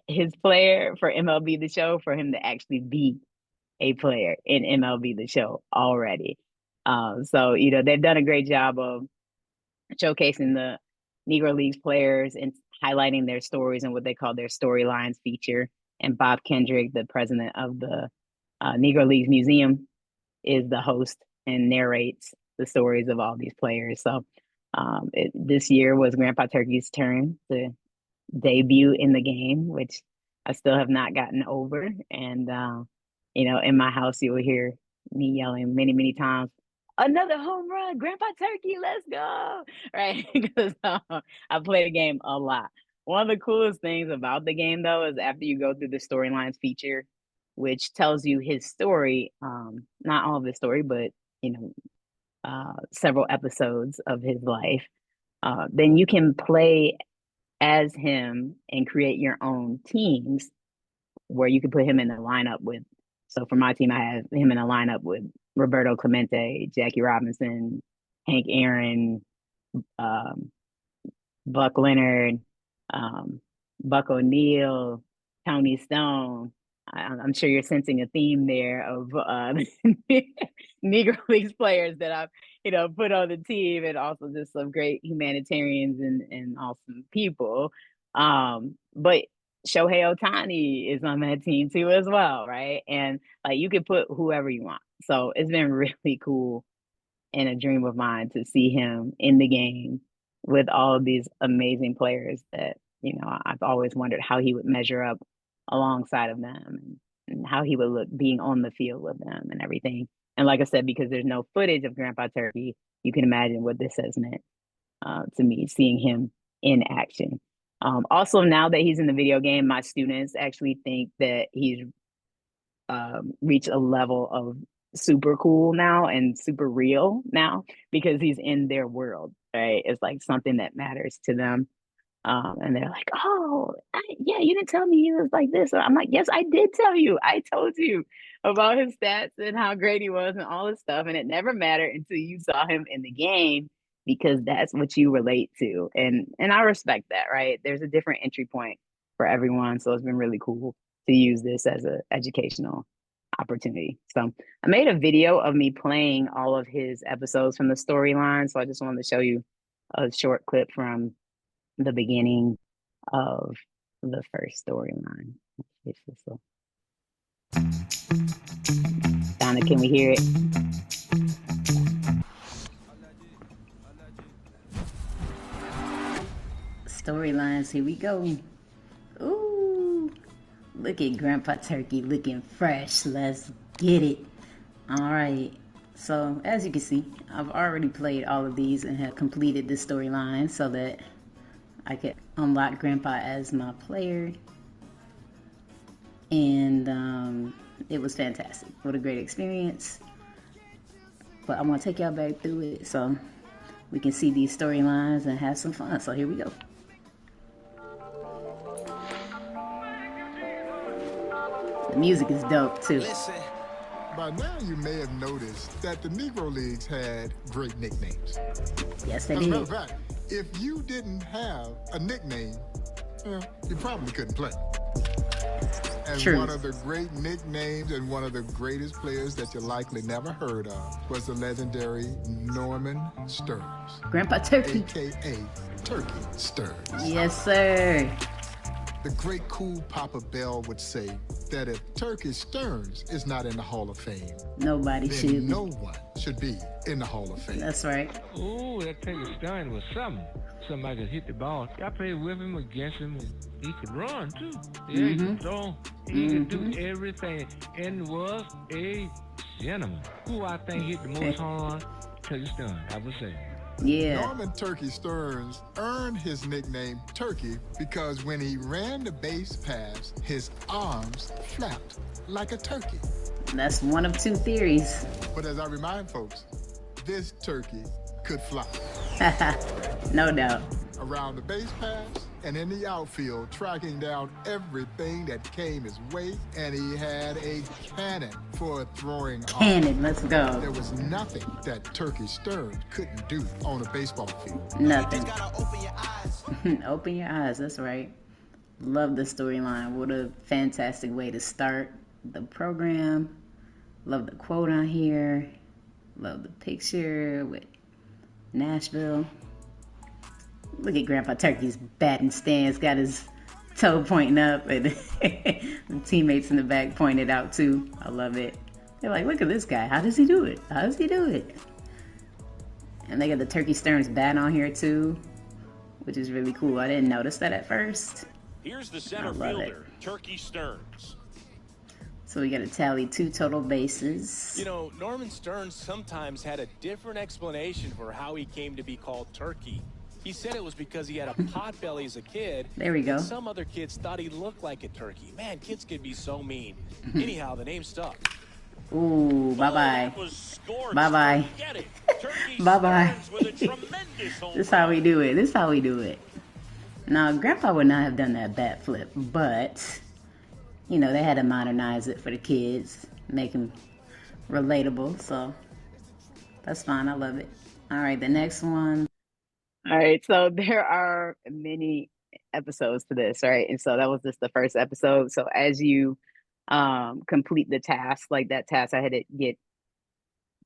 his player for MLB The Show, for him to actually be a player in MLB The Show already. So, they've done a great job of showcasing the Negro Leagues players and highlighting their stories and what they call their storylines feature. And Bob Kendrick, the president of the Negro Leagues Museum, is the host and narrates the stories of all these players. So this year was Grandpa Turkey's turn to debut in the game, which I still have not gotten over. And, in my house, you will hear me yelling many, many times, another home run, Grandpa Turkey, let's go. Right. Because I play the game a lot. One of the coolest things about the game, though, is after you go through the storylines feature, which tells you his story, not all of his story, but, several episodes of his life, then you can play as him and create your own teams where you can put him in the lineup with. So for my team, I have him in a lineup with Roberto Clemente, Jackie Robinson, Hank Aaron, Buck Leonard, Buck O'Neill, Tony Stone. I'm sure you're sensing a theme there of Negro Leagues players that I've, put on the team, and also just some great humanitarians and awesome people. But Shohei Ohtani is on that team too as well, right? And like you could put whoever you want. So it's been really cool and a dream of mine to see him in the game with all of these amazing players that, I've always wondered how he would measure up alongside of them and how he would look being on the field with them and everything. And like I said, because there's no footage of Grandpa Turkey, you can imagine what this has meant to me, seeing him in action. Also, now that he's in the video game, my students actually think that he's reached a level of super cool now and super real now because he's in their world, right? It's like something that matters to them. And they're like, oh, yeah, you didn't tell me he was like this. Or I'm like, yes, I did tell you. I told you about his stats and how great he was and all this stuff. And it never mattered until you saw him in the game because that's what you relate to. And I respect that, right? There's a different entry point for everyone. So it's been really cool to use this as an educational opportunity. So I made a video of me playing all of his episodes from the storyline. So I just wanted to show you a short clip from the beginning of the first storyline. Can we hear it? Storylines, here we go. Ooh, look at Grandpa Turkey looking fresh. Let's get it. All right. So, as you can see, I've already played all of these and have completed the storyline so that I could unlock Grandpa as my player. And it was fantastic. What a great experience. But I'm going to take y'all back through it so we can see these storylines and have some fun. So, here we go. The music is dope, too. Listen. By now, you may have noticed that the Negro Leagues had great nicknames. Yes, they As a did. matter of fact, if you didn't have a nickname, you probably couldn't play. And True. One of the great nicknames and one of the greatest players that you likely never heard of was the legendary Norman Stearnes. Grandpa Turkey. A.K.A. Turkey Stearnes. Yes, sir. The great cool Papa Bell would say that if Turkey Stearnes is not in the Hall of Fame, nobody then should. No one should be in the Hall of Fame. That's right. Oh, that Turkey Stearnes was something. Somebody could hit the ball. I played with him, against him, and he could run too. Yeah, he could throw. He could do everything, and was a gentleman. Who I think hit the most home run? Turkey Stearnes, I would say. Yeah. Norman Turkey Stearnes earned his nickname Turkey because when he ran the base pass, his arms flapped like a turkey. That's one of two theories. But as I remind folks, this turkey could fly. No doubt. Around the base pass and in the outfield, tracking down everything that came his way, and he had a cannon for a throwing arm. Cannon, let's go. There was nothing that Turkey Stearnes couldn't do on a baseball field. Nothing. You just gotta open your eyes. Open your eyes, that's right. Love the storyline. What a fantastic way to start the program. Love the quote on here. Love the picture with Nashville. Look at Grandpa Turkey's batting stance. Got his toe pointing up, and the teammates in the back pointed out too. I love it. They're like, look at this guy. How does he do it? How does he do it? And they got the Turkey Stearnes bat on here too, which is really cool. I didn't notice that at first. Here's the center fielder, Turkey Stearnes. So we got to tally 2 total bases. You know, Norman Stearnes sometimes had a different explanation for how he came to be called Turkey. He said it was because he had a pot belly as a kid. There we go. Some other kids thought he looked like a turkey. Man, kids can be so mean. Anyhow, the name stuck. Ooh, bye-bye. Oh, bye-bye. Bye-bye. This is how we do it. This is how we do it. Now, Grandpa would not have done that bat flip, but, you know, they had to modernize it for the kids, make them relatable, so that's fine. I love it. All right, the next one. All right, so there are many episodes to this, right? And so that was just the first episode. So as you complete the task, like that task, I had to get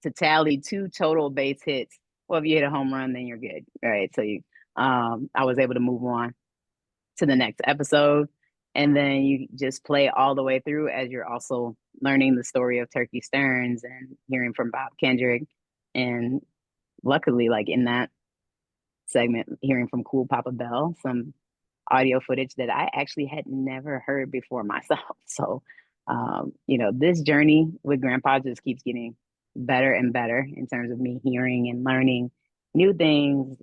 to tally 2 total base hits. Well, if you hit a home run, then you're good, right? So you, I was able to move on to the next episode, and then you just play all the way through as you're also learning the story of Turkey Stearnes and hearing from Bob Kendrick, and luckily, like in that segment, hearing from Cool Papa Bell, some audio footage that I actually had never heard before myself. So, you know, this journey with Grandpa just keeps getting better and better in terms of me hearing and learning new things,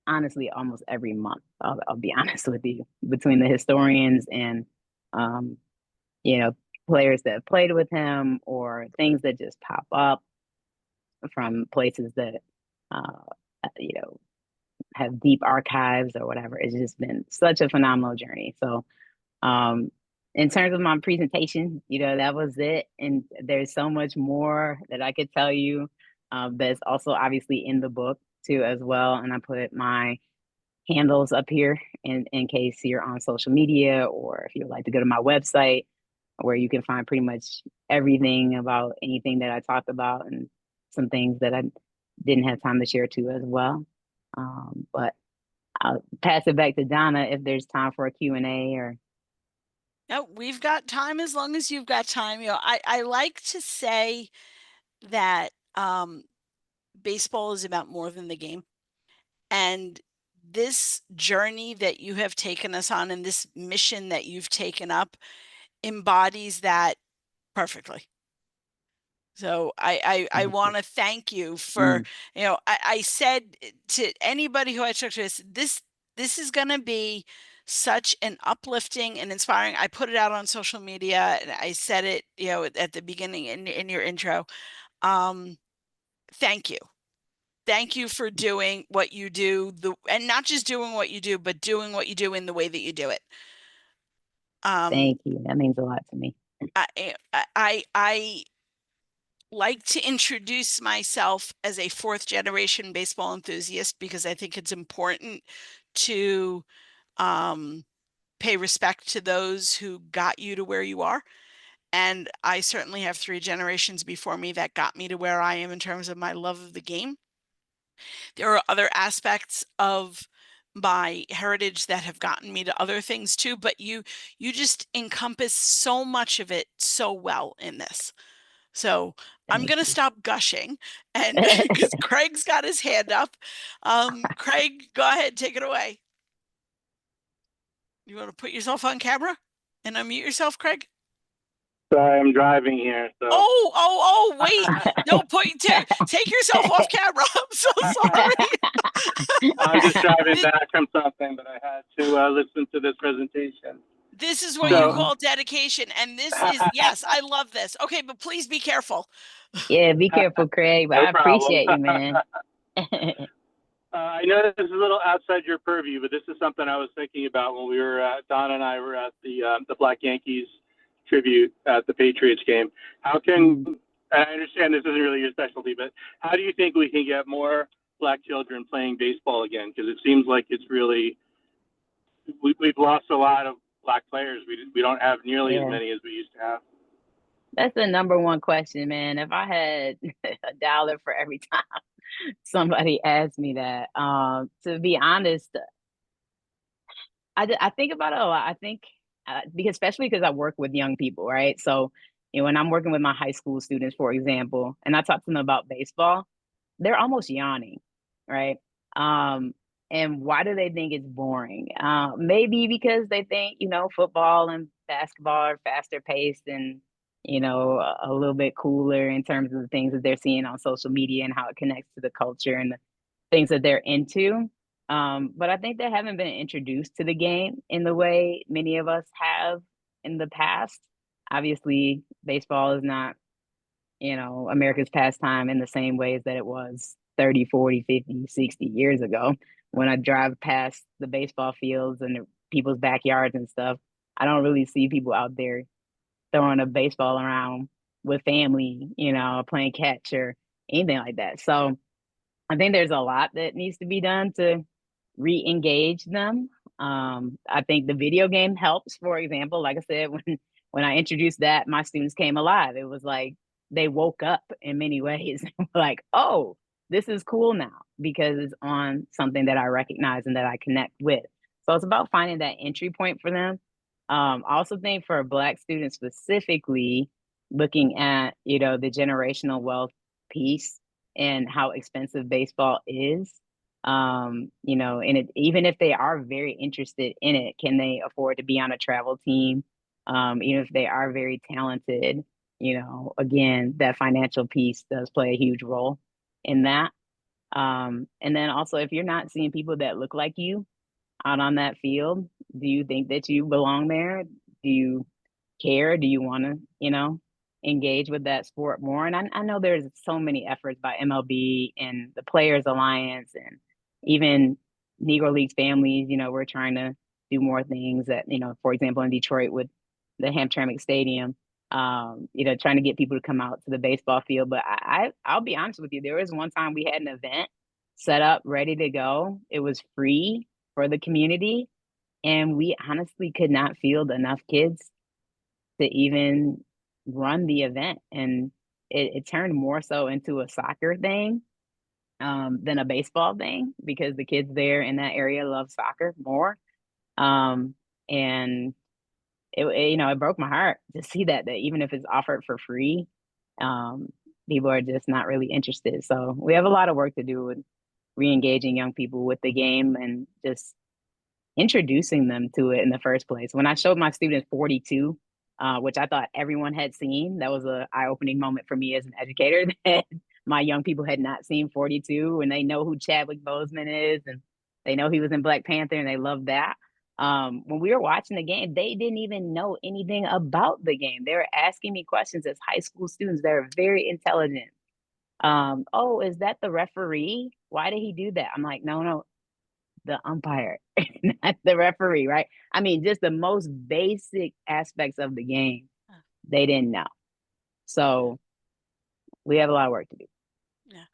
honestly, almost every month. I'll be honest with you, between the historians and, you know, players that have played with him or things that just pop up from places that, you know, have deep archives or whatever. It's just been such a phenomenal journey. So in terms of my presentation, you know, that was it. And there's so much more that I could tell you that's also obviously in the book too as well. And I put my handles up here in case you're on social media, or if you'd like to go to my website where you can find pretty much everything about anything that I talked about and some things that I didn't have time to share too as well. But I'll pass it back to Donna if there's time for a Q&A or. No, we've got time as long as you've got time. You know, I like to say that baseball is about more than the game. And this journey that you have taken us on and this mission that you've taken up embodies that perfectly. So I want to thank you for, I said to anybody who I talked to this is going to be such an uplifting and inspiring. I put it out on social media and I said it, at the beginning in your intro. Thank you. Thank you for doing what you do, and not just doing what you do, but doing what you do in the way that you do it. Thank you. That means a lot to me. I like to introduce myself as a fourth generation baseball enthusiast because I think it's important to pay respect to those who got you to where you are. And I certainly have 3 generations before me that got me to where I am in terms of my love of the game. There are other aspects of my heritage that have gotten me to other things too, but you just encompass so much of it so well in this. So I'm going to stop gushing and because Craig's got his hand up. Craig, go ahead, take it away. You want to put yourself on camera and unmute yourself, Craig? Sorry, I'm driving here. So. Wait. No, take yourself off camera. I'm so sorry. I'm just driving back from something, but I had to listen to this presentation. This is what you call dedication. And this is, yes, I love this. Okay, but please be careful. Yeah, be careful, Craig. But No I appreciate you, man. I know this is a little outside your purview, but this is something I was thinking about when we were, Don and I were at the Black Yankees tribute at the Patriots game. How can, and I understand this isn't really your specialty, but how do you think we can get more Black children playing baseball again? Because it seems like it's really, we've lost a lot of Black players. We don't have nearly as many as we used to have. That's the number one question, man. If I had $1 for every time somebody asked me that, to be honest, I think about it a lot. I think because especially because I work with young people, right? So, when I'm working with my high school students, for example, and I talk to them about baseball, they're almost yawning, right? And why do they think it's boring? Maybe because they think, football and basketball are faster paced and, a little bit cooler in terms of the things that they're seeing on social media and how it connects to the culture and the things that they're into. But I think they haven't been introduced to the game in the way many of us have in the past. Obviously, baseball is not, America's pastime in the same ways that it was 30, 40, 50, 60 years ago. When I drive past the baseball fields and people's backyards and stuff, I don't really see people out there throwing a baseball around with family, playing catch or anything like that. So I think there's a lot that needs to be done to re-engage them. I think the video game helps, for example. Like I said, when I introduced that, my students came alive. It was like they woke up in many ways. Like, oh, this is cool now because it's on something that I recognize and that I connect with. So it's about finding that entry point for them. I also think for Black students specifically, looking at, the generational wealth piece and how expensive baseball is, and even if they are very interested in it, can they afford to be on a travel team? Even if they are very talented, again, that financial piece does play a huge role in that. And then also, if you're not seeing people that look like you out on that field, do you think that you belong there? Do you care? Do you want to, engage with that sport more? And I know there's so many efforts by MLB and the Players Alliance and even Negro Leagues families, we're trying to do more things that, for example, in Detroit with the Hamtramck Stadium, trying to get people to come out to the baseball field. But I'll be honest with you, there was one time we had an event set up, ready to go. It was free for the community. And we honestly could not field enough kids to even run the event. And it turned more so into a soccer thing than a baseball thing because the kids there in that area love soccer more. And it broke my heart to see that even if it's offered for free, people are just not really interested. So we have a lot of work to do with re-engaging young people with the game and just introducing them to it in the first place. When I showed my students 42, which I thought everyone had seen, that was an eye-opening moment for me as an educator that my young people had not seen 42, and they know who Chadwick Boseman is, and they know he was in Black Panther, and they love that. When we were watching the game, they didn't even know anything about the game. They were asking me questions as high school students. They're very intelligent. Oh, is that the referee? Why did he do that? I'm like, no, the umpire, not the referee, right? I mean, just the most basic aspects of the game, they didn't know. So we have a lot of work to do. Yeah.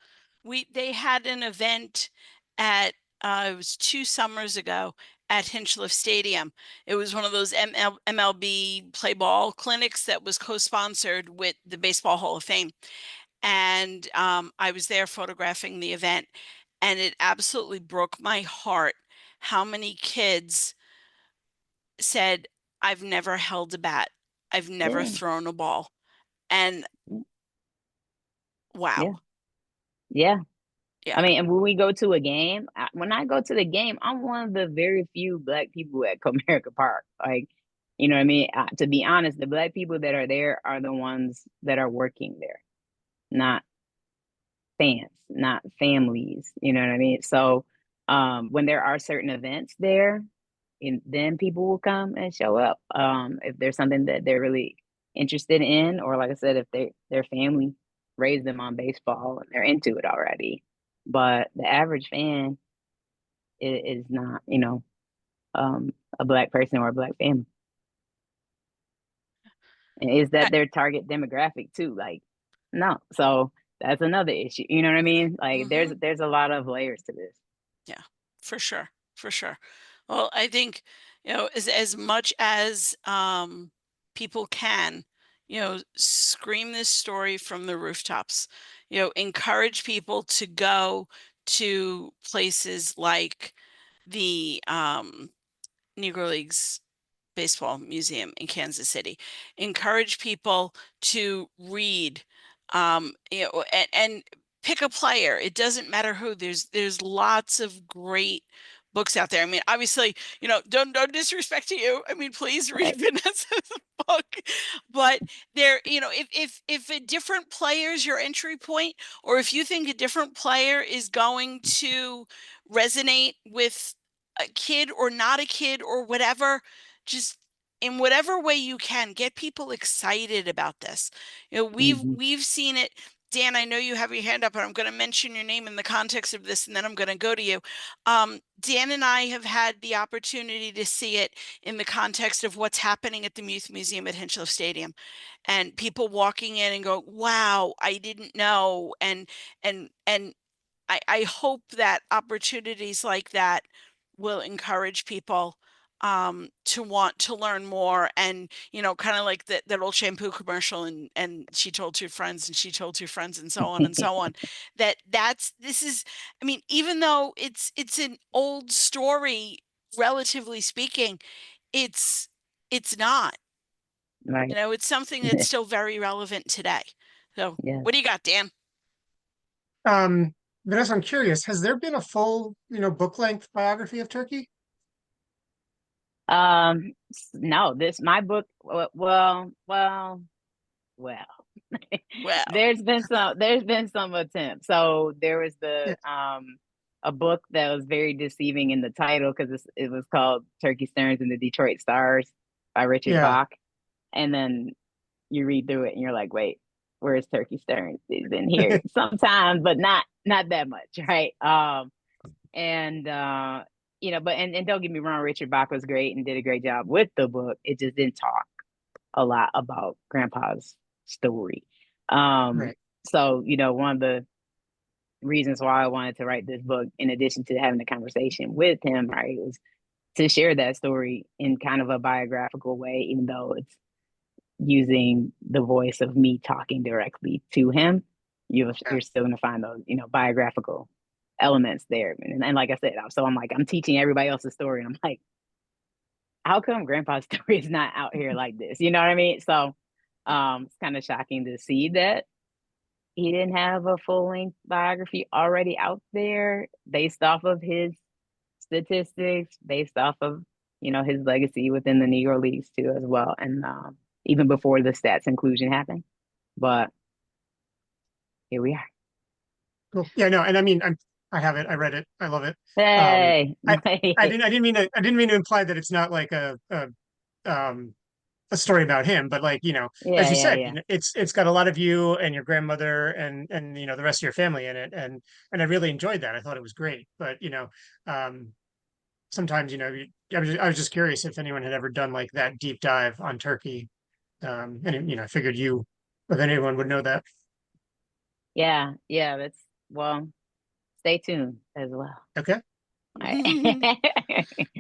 They had an event at it was 2 summers ago at Hinchliffe Stadium. It was one of those MLB play ball clinics that was co-sponsored with the Baseball Hall of Fame. And I was there photographing the event, and it absolutely broke my heart how many kids said, I've never held a bat. I've never thrown a ball. And wow. Yeah. Yeah. I mean, and when we go to a game, when I go to the game, I'm one of the very few Black people at Comerica Park. Like, you know what I mean? To be honest, the Black people that are there are the ones that are working there, not fans, not families. You know what I mean? So when there are certain events there, and then people will come and show up. If there's something that they're really interested in, or like I said, if their family raised them on baseball and they're into it already. But the average fan is not, a Black person or a Black family. And is that their target demographic too? Like, no. So that's another issue. You know what I mean? Like there's a lot of layers to this. Yeah, for sure. For sure. Well, I think, as much as people can, scream this story from the rooftops, encourage people to go to places like the Negro Leagues Baseball Museum in Kansas City. Encourage people to read, and pick a player. It doesn't matter who. There's lots of great books out there. I mean, obviously, don't disrespect to you. I mean, please read Vanessa's book. But there, if a different player is your entry point, or if you think a different player is going to resonate with a kid or not a kid or whatever, just in whatever way you can, get people excited about this. We've seen it. Dan, I know you have your hand up, and I'm going to mention your name in the context of this, and then I'm going to go to you. Dan and I have had the opportunity to see it in the context of what's happening at the Youth Museum at Hinchliffe Stadium, and people walking in and go, "Wow, I didn't know," and I hope that opportunities like that will encourage people to want to learn more, and kind of like that old shampoo commercial, and she told 2 friends and she told 2 friends and so on and so on. This is, I mean, even though it's an old story, relatively speaking, it's not, Right. it's something that's still very relevant today. So what do you got, Dan? Vanessa, I'm curious, has there been a full, book-length biography of Turkey? No, my book, well, there's been some attempts. So there was a book that was very deceiving in the title, because it was called Turkey Stearnes and the Detroit Stars by Richard Bach. And then you read through it and you're like, wait, where's Turkey Stearnes? He's in here sometimes, but not that much, right? And don't get me wrong, Richard Bach was great and did a great job with the book. It just didn't talk a lot about Grandpa's story. So, one of the reasons why I wanted to write this book, in addition to having a conversation with him, right, was to share that story in kind of a biographical way, even though it's using the voice of me talking directly to him. You're still going to find those, biographical elements there. And like I said, so I'm like, I'm teaching everybody else's story, and I'm like, how come Grandpa's story is not out here like this? You know what I mean? So it's kind of shocking to see that. he didn't have a full-length biography already out there based off of his statistics, based off of, his legacy within the Negro Leagues too as well. And even before the stats inclusion happened. But here we are. Cool. Yeah, no, and I mean, I have it. I read it. I love it. Hey. I didn't mean to imply that it's not like a story about him, but like, as you said, Yeah. it's got a lot of you and your grandmother and the rest of your family in it, and I really enjoyed that. I thought it was great. But sometimes I was just curious if anyone had ever done like that deep dive on Turkey, and I figured if anyone would know that. Yeah, that's, well, stay tuned as well. Okay.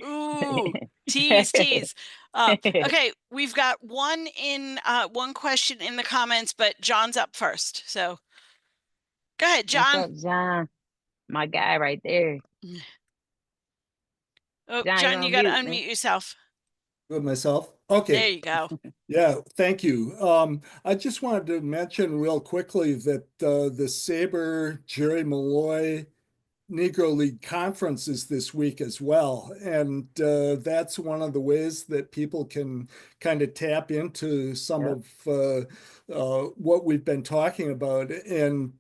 Ooh, tease. Okay, we've got one question in the comments, but John's up first. So go ahead, John. What's up, John? My guy right there. Oh, John, John, you got to mute, unmute yourself. With myself? Okay. There you go. Yeah, thank you. I just wanted to mention real quickly that the SABR Jerry Malloy Negro League Conference is this week as well. And that's one of the ways that people can kind of tap into some of what we've been talking about. And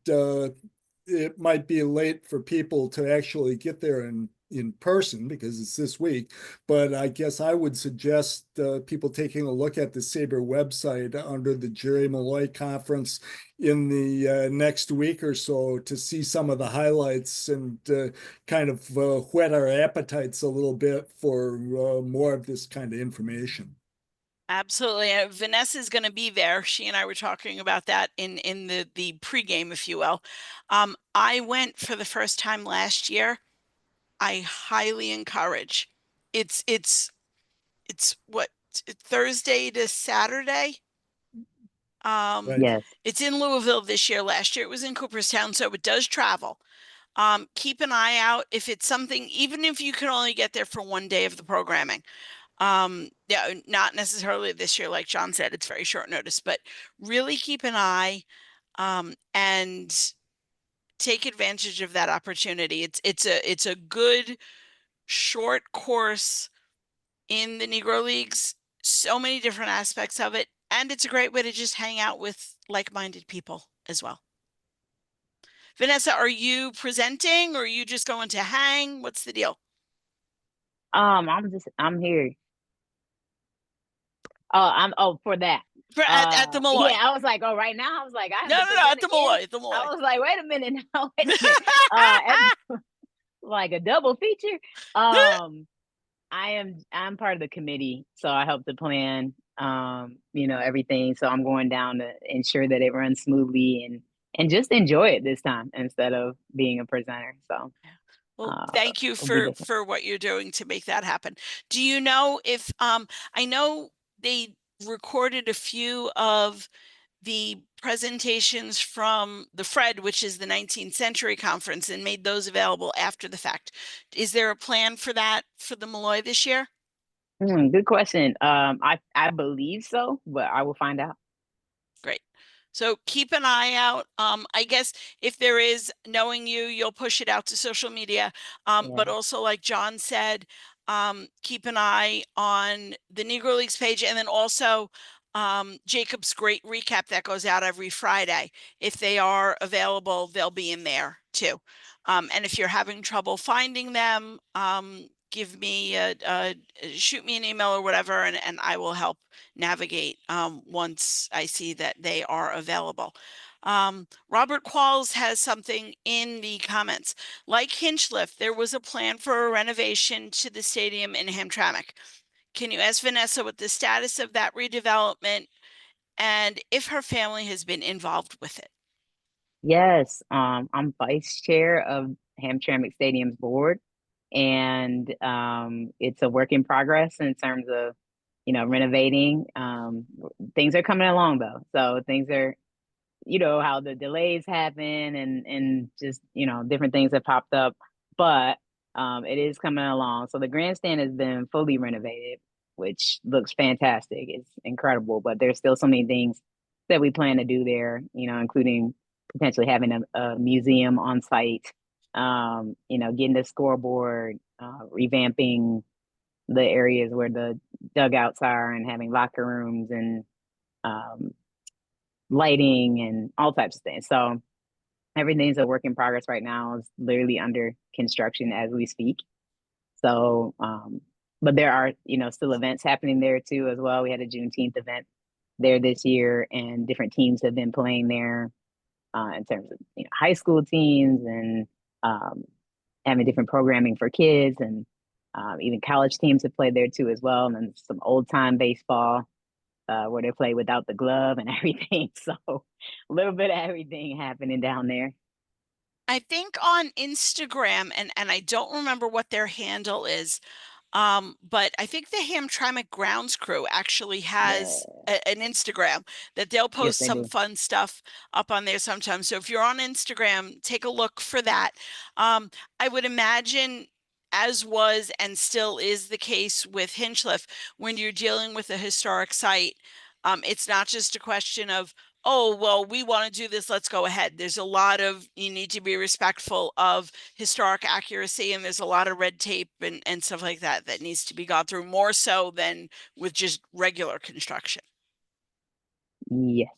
it might be late for people to actually get there in person because it's this week, but I guess I would suggest people taking a look at the SABR website under the Jerry Malloy Conference in the next week or so to see some of the highlights and kind of whet our appetites a little bit for more of this kind of information. Absolutely. Vanessa is going to be there. She and I were talking about that in the pregame, if you will. I went for the first time last year. I highly encourage. It's what, Thursday to Saturday. Right. Yes. It's in Louisville this year. Last year it was in Cooperstown, so it does travel. Keep an eye out if it's something, even if you can only get there for one day of the programming. Yeah, not necessarily this year, like John said, it's very short notice, but really keep an eye and take advantage of that opportunity. It's a good short course in the Negro Leagues, so many different aspects of it, and it's a great way to just hang out with like-minded people as well. Vanessa, are you presenting or are you just going to hang? What's the deal? I'm here. For that. At the Malloy. Yeah, I was like, right now I was like, I have no, present at the again. Malloy, at the Malloy. I was like, wait a minute now, wait a minute. Like a double feature. I'm part of the committee, so I help to plan everything. So I'm going down to ensure that it runs smoothly and just enjoy it this time instead of being a presenter. So well, thank you for what you're doing to make that happen. Do you know if I know they recorded a few of the presentations from the Fred, which is the 19th Century Conference, and made those available after the fact. Is there a plan for that for the Malloy this year? Good question. I believe so, but I will find out. Great. So keep an eye out. I guess if there is, knowing you'll push it out to social media. But also, like John said, keep an eye on the Negro Leagues page, and then also Jacob's great recap that goes out every Friday. If they are available, they'll be in there too. And if you're having trouble finding them, give me shoot me an email or whatever, and I will help navigate once I see that they are available. Robert Qualls has something in the comments. Like Hinchliff, there was a plan for a renovation to the stadium in Hamtramck. Can you ask Vanessa what the status of that redevelopment and if her family has been involved with it? Yes, I'm vice chair of Hamtramck Stadium's board, and it's a work in progress in terms of renovating. Things are coming along though, so things are, how the delays happen and just different things have popped up, but it is coming along. So the grandstand has been fully renovated, which looks fantastic. It's incredible, but there's still so many things that we plan to do there, including potentially having a museum on site, getting the scoreboard, revamping the areas where the dugouts are and having locker rooms and lighting and all types of things. So everything's a work in progress right now. It's literally under construction as we speak. So, but there are, still events happening there too as well. We had a Juneteenth event there this year, and different teams have been playing there in terms of high school teams and having different programming for kids, and even college teams have played there too as well. And then some old time baseball where they play without the glove and everything. So a little bit of everything happening down there. I think on Instagram, and I don't remember what their handle is, but I think the Hamtramck grounds crew actually has an Instagram that they'll post some fun stuff up on there sometimes. So if you're on Instagram, take a look for that. I would imagine, as was and still is the case with Hinchliffe, when you're dealing with a historic site, it's not just a question of, oh, well, we want to do this, let's go ahead. There's a lot of, you need to be respectful of historic accuracy, and there's a lot of red tape and stuff like that that needs to be gone through, more so than with just regular construction. Yes,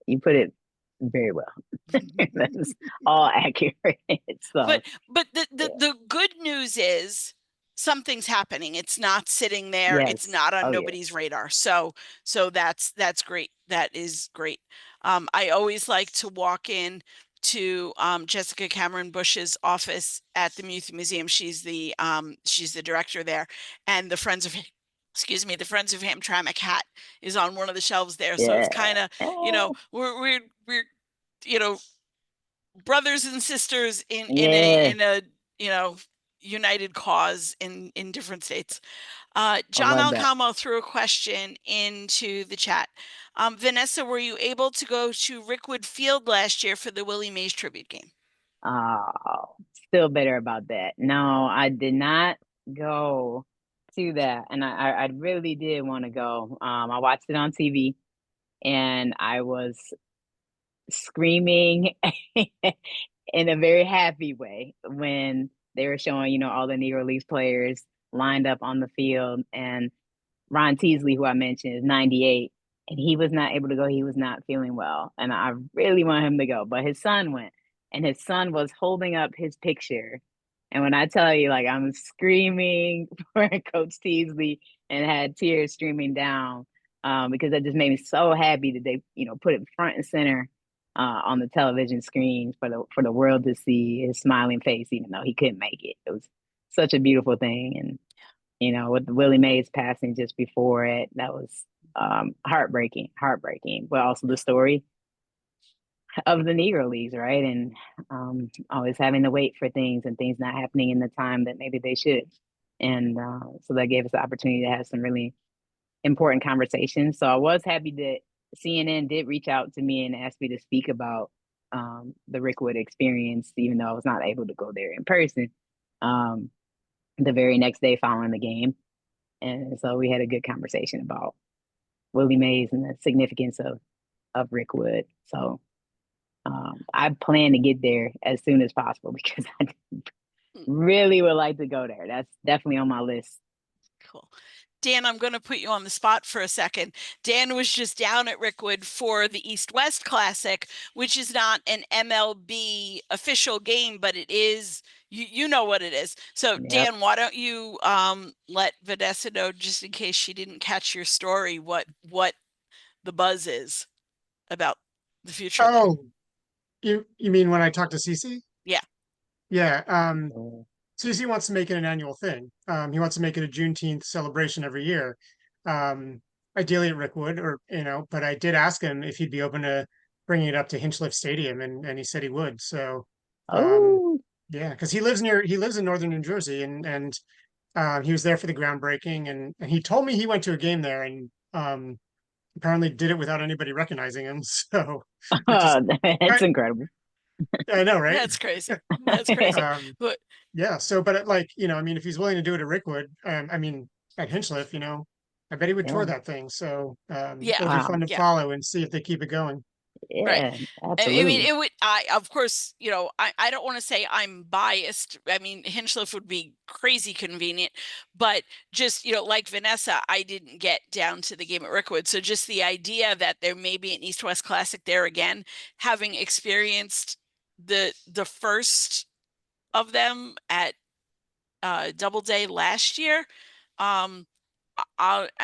you put it very well. That's all accurate. So, but the good news is something's happening. It's not sitting there. Yes. It's not on nobody's radar. So that's great. That is great. I always like to walk in to Jessica Cameron Bush's office at the Youth Museum. She's the director there, and the Friends of Hamtramck hat is on one of the shelves there. So it's kind of, we're brothers and sisters in a united cause in different states. John Alcamo threw a question into the chat. Vanessa, were you able to go to Rickwood Field last year for the Willie Mays tribute game? Oh, still bitter about that. No, I did not go to that, and I really did want to go. I watched it on TV, and I was screaming in a very happy way when they were showing, all the Negro Leagues players lined up on the field. And Ron Teasley, who I mentioned, is 98, and he was not able to go. He was not feeling well, and I really want him to go. But his son went, and his son was holding up his picture. And when I tell you, like, I'm screaming for Coach Teasley and had tears streaming down because that just made me so happy that they, put it front and center on the television screens for the world to see his smiling face, even though he couldn't make it. It was such a beautiful thing. And, with Willie Mays passing just before it, that was heartbreaking, but also the story of the Negro Leagues, right? And always having to wait for things and things not happening in the time that maybe they should. And so that gave us the opportunity to have some really important conversations. So I was happy that CNN did reach out to me and ask me to speak about the Rickwood experience, even though I was not able to go there in person the very next day following the game. And so we had a good conversation about Willie Mays and the significance of Rickwood. So I plan to get there as soon as possible because I really would like to go there. That's definitely on my list. Cool. Dan, I'm going to put you on the spot for a second. Dan was just down at Rickwood for the East-West Classic, which is not an MLB official game, but it is, you know what it is. So, yep. Dan, why don't you let Vanessa know, just in case she didn't catch your story, what the buzz is about the future. Oh, you mean when I talked to Cece? Yeah. Yeah. Cece wants to make it an annual thing. He wants to make it a Juneteenth celebration every year. Ideally at Rickwood, but I did ask him if he'd be open to bringing it up to Hinchliffe Stadium, and he said he would. So, yeah, because he lives in northern New Jersey, and he was there for the groundbreaking, and he told me he went to a game there, and apparently did it without anybody recognizing him. So that's incredible. I know, right? That's crazy. That's crazy. But yeah, so, but if he's willing to do it at Rickwood, at Hinchliffe, I bet he would tour that thing. So it'll be fun to follow and see if they keep it going. Yeah, I mean, absolutely. it would, of course, I don't want to say I'm biased. I mean, Hinchliffe would be crazy convenient, but just, like Vanessa, I didn't get down to the game at Rickwood. So just the idea that there may be an East-West Classic there again, having experienced the first of them at Doubleday last year, I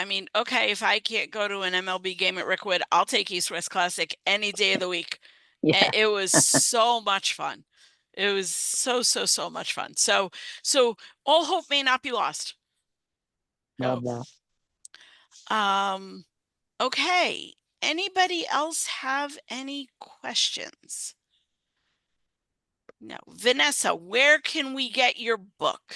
mean, okay, if I can't go to an MLB game at Rickwood, I'll take East West Classic any day of the week. Yeah, It was so much fun. It was so much fun. So all hope may not be lost. love that. Okay. Anybody else have any questions? No. Vanessa, where can we get your book?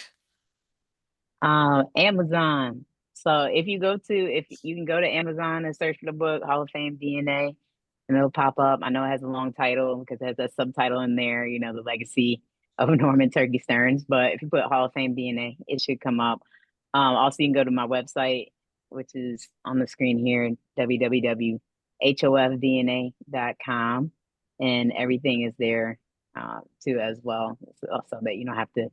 Amazon. So if you can go to Amazon and search for the book Hall of Fame DNA, and it'll pop up. I know it has a long title because it has a subtitle in there, the legacy of Norman Turkey Stearnes. But if you put Hall of Fame DNA, it should come up. Also, you can go to my website, which is on the screen here, www.hofdna.com, and everything is there too as well, so that you don't have to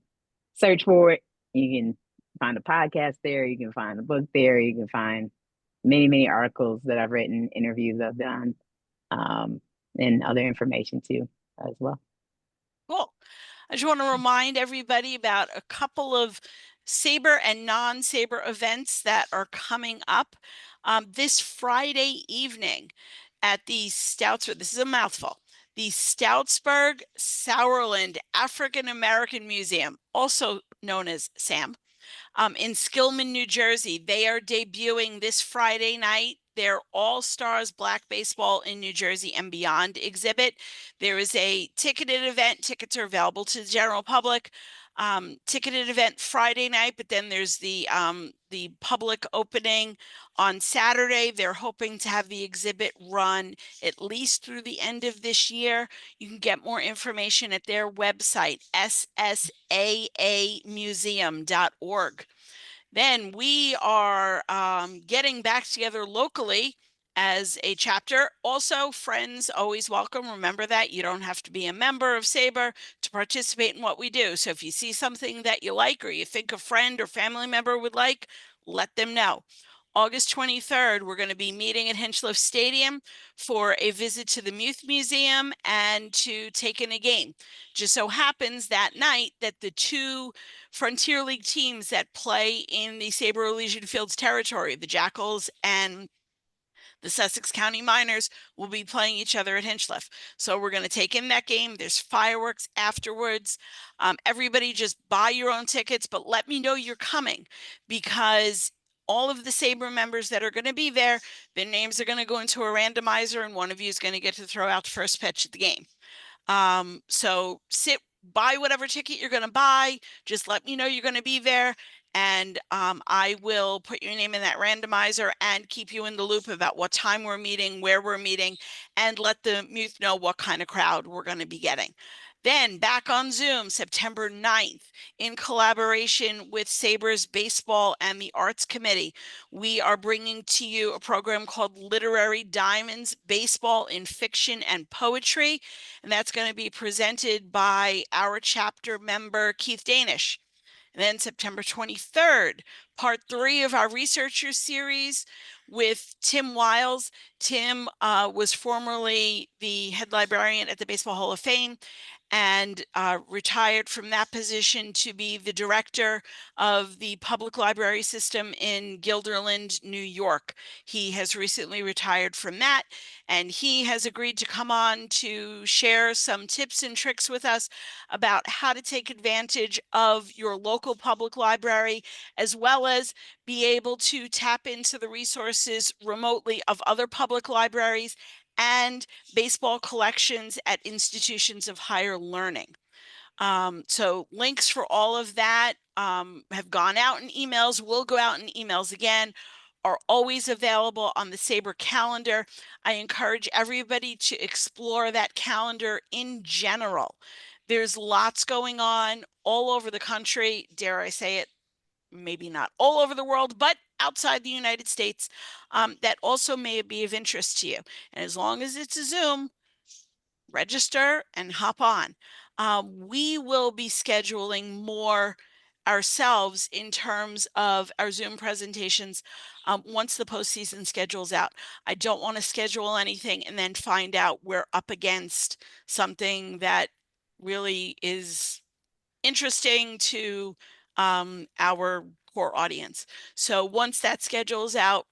search for it. You can find a podcast there. You can find the book there. You can find many articles that I've written, interviews I've done, and other information too as well. Cool. I just want to remind everybody about a couple of SABR and non-SABR events that are coming up this Friday evening at the Stoutsburg. This is a mouthful. The Stoutsburg Sauerland African American Museum, also known as SAM, in Skillman, New Jersey. They are debuting this Friday night their All-Stars Black Baseball in New Jersey and Beyond exhibit. There is a ticketed event. Tickets are available to the general public. Ticketed event Friday night, but then there's the public opening on Saturday. They're hoping to have the exhibit run at least through the end of this year. You can get more information at their website, ssaamuseum.org. Then we are getting back together locally as a chapter. Also, friends always welcome. Remember that you don't have to be a member of SABR to participate in what we do. So if you see something that you like or you think a friend or family member would like, let them know. August 23rd, we're going to be meeting at Hinchliffe Stadium for a visit to the Muth Museum and to take in a game. Just so happens that night that the two Frontier League teams that play in the SABR Elysian Fields territory, the Jackals and the Sussex County Miners, will be playing each other at Hinchliffe. So we're going to take in that game. There's fireworks afterwards. Everybody just buy your own tickets, but let me know you're coming, because all of the SABR members that are going to be there, their names are going to go into a randomizer, and one of you is going to get to throw out the first pitch at the game. So buy whatever ticket you're going to buy. Just let me know you're going to be there, and I will put your name in that randomizer and keep you in the loop about what time we're meeting, where we're meeting, and let the Muth know what kind of crowd we're going to be getting. Then back on Zoom, September 9th, in collaboration with SABR's Baseball and the Arts Committee, we are bringing to you a program called Literary Diamonds, Baseball in Fiction and Poetry. And that's going to be presented by our chapter member, Keith Danish. And then September 23rd, part 3 of our researcher series with Tim Wiles. Tim was formerly the head librarian at the Baseball Hall of Fame and retired from that position to be the director of the public library system in Guilderland, New York. He has recently retired from that, and he has agreed to come on to share some tips and tricks with us about how to take advantage of your local public library, as well as be able to tap into the resources remotely of other public libraries and baseball collections at institutions of higher learning. So links for all of that have gone out in emails, will go out in emails again, are always available on the SABR calendar. I encourage everybody to explore that calendar in general. There's lots going on all over the country, dare I say it, maybe not all over the world, but outside the United States, that also may be of interest to you. And as long as it's a Zoom, register and hop on. We will be scheduling more ourselves in terms of our Zoom presentations once the postseason schedule's out. I don't want to schedule anything and then find out we're up against something that really is interesting to our core audience. So once that schedule's out,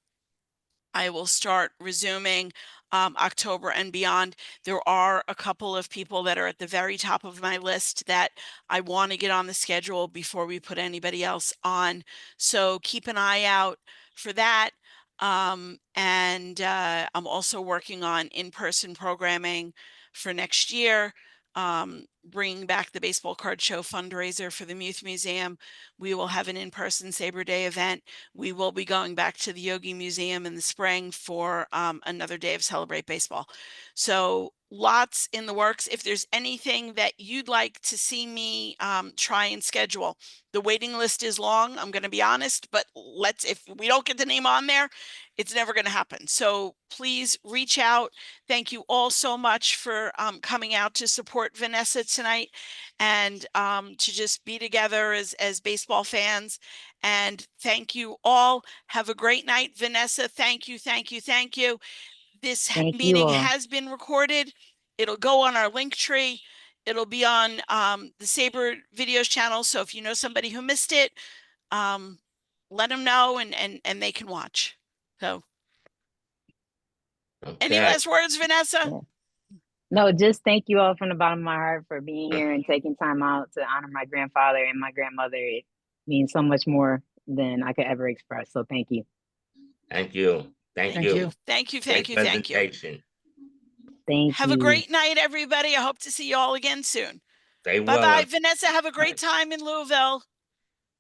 I will start resuming October and beyond. There are a couple of people that are at the very top of my list that I want to get on the schedule before we put anybody else on. So keep an eye out for that. And I'm also working on in-person programming for next year, bringing back the baseball card show fundraiser for the Youth Museum. We will have an in-person Sabre Day event. We will be going back to the Yogi Museum in the spring for another day of Celebrate Baseball. So lots in the works. If there's anything that you'd like to see me try and schedule, the waiting list is long, I'm going to be honest, but if we don't get the name on there, it's never going to happen. So please reach out. Thank you all so much for coming out to support Vanessa tonight and to just be together as baseball fans. And thank you all. Have a great night. Vanessa, thank you, thank you, thank you. This meeting has been recorded. It'll go on our link tree. It'll be on the Sabre Videos channel. So if you know somebody who missed it, let them know and they can watch. So any last words, Vanessa? Yeah. No, just thank you all from the bottom of my heart for being here and taking time out to honor my grandfather and my grandmother. It means so much more than I could ever express. So thank you. Thank you. Thank you. Thank you. Thank you. Thank you. Thank you. Have a great night, everybody. I hope to see you all again soon. Bye-bye. Vanessa. Have a great time in Louisville.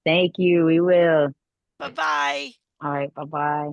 Thank you. We will. Bye-bye. All right. Bye-bye.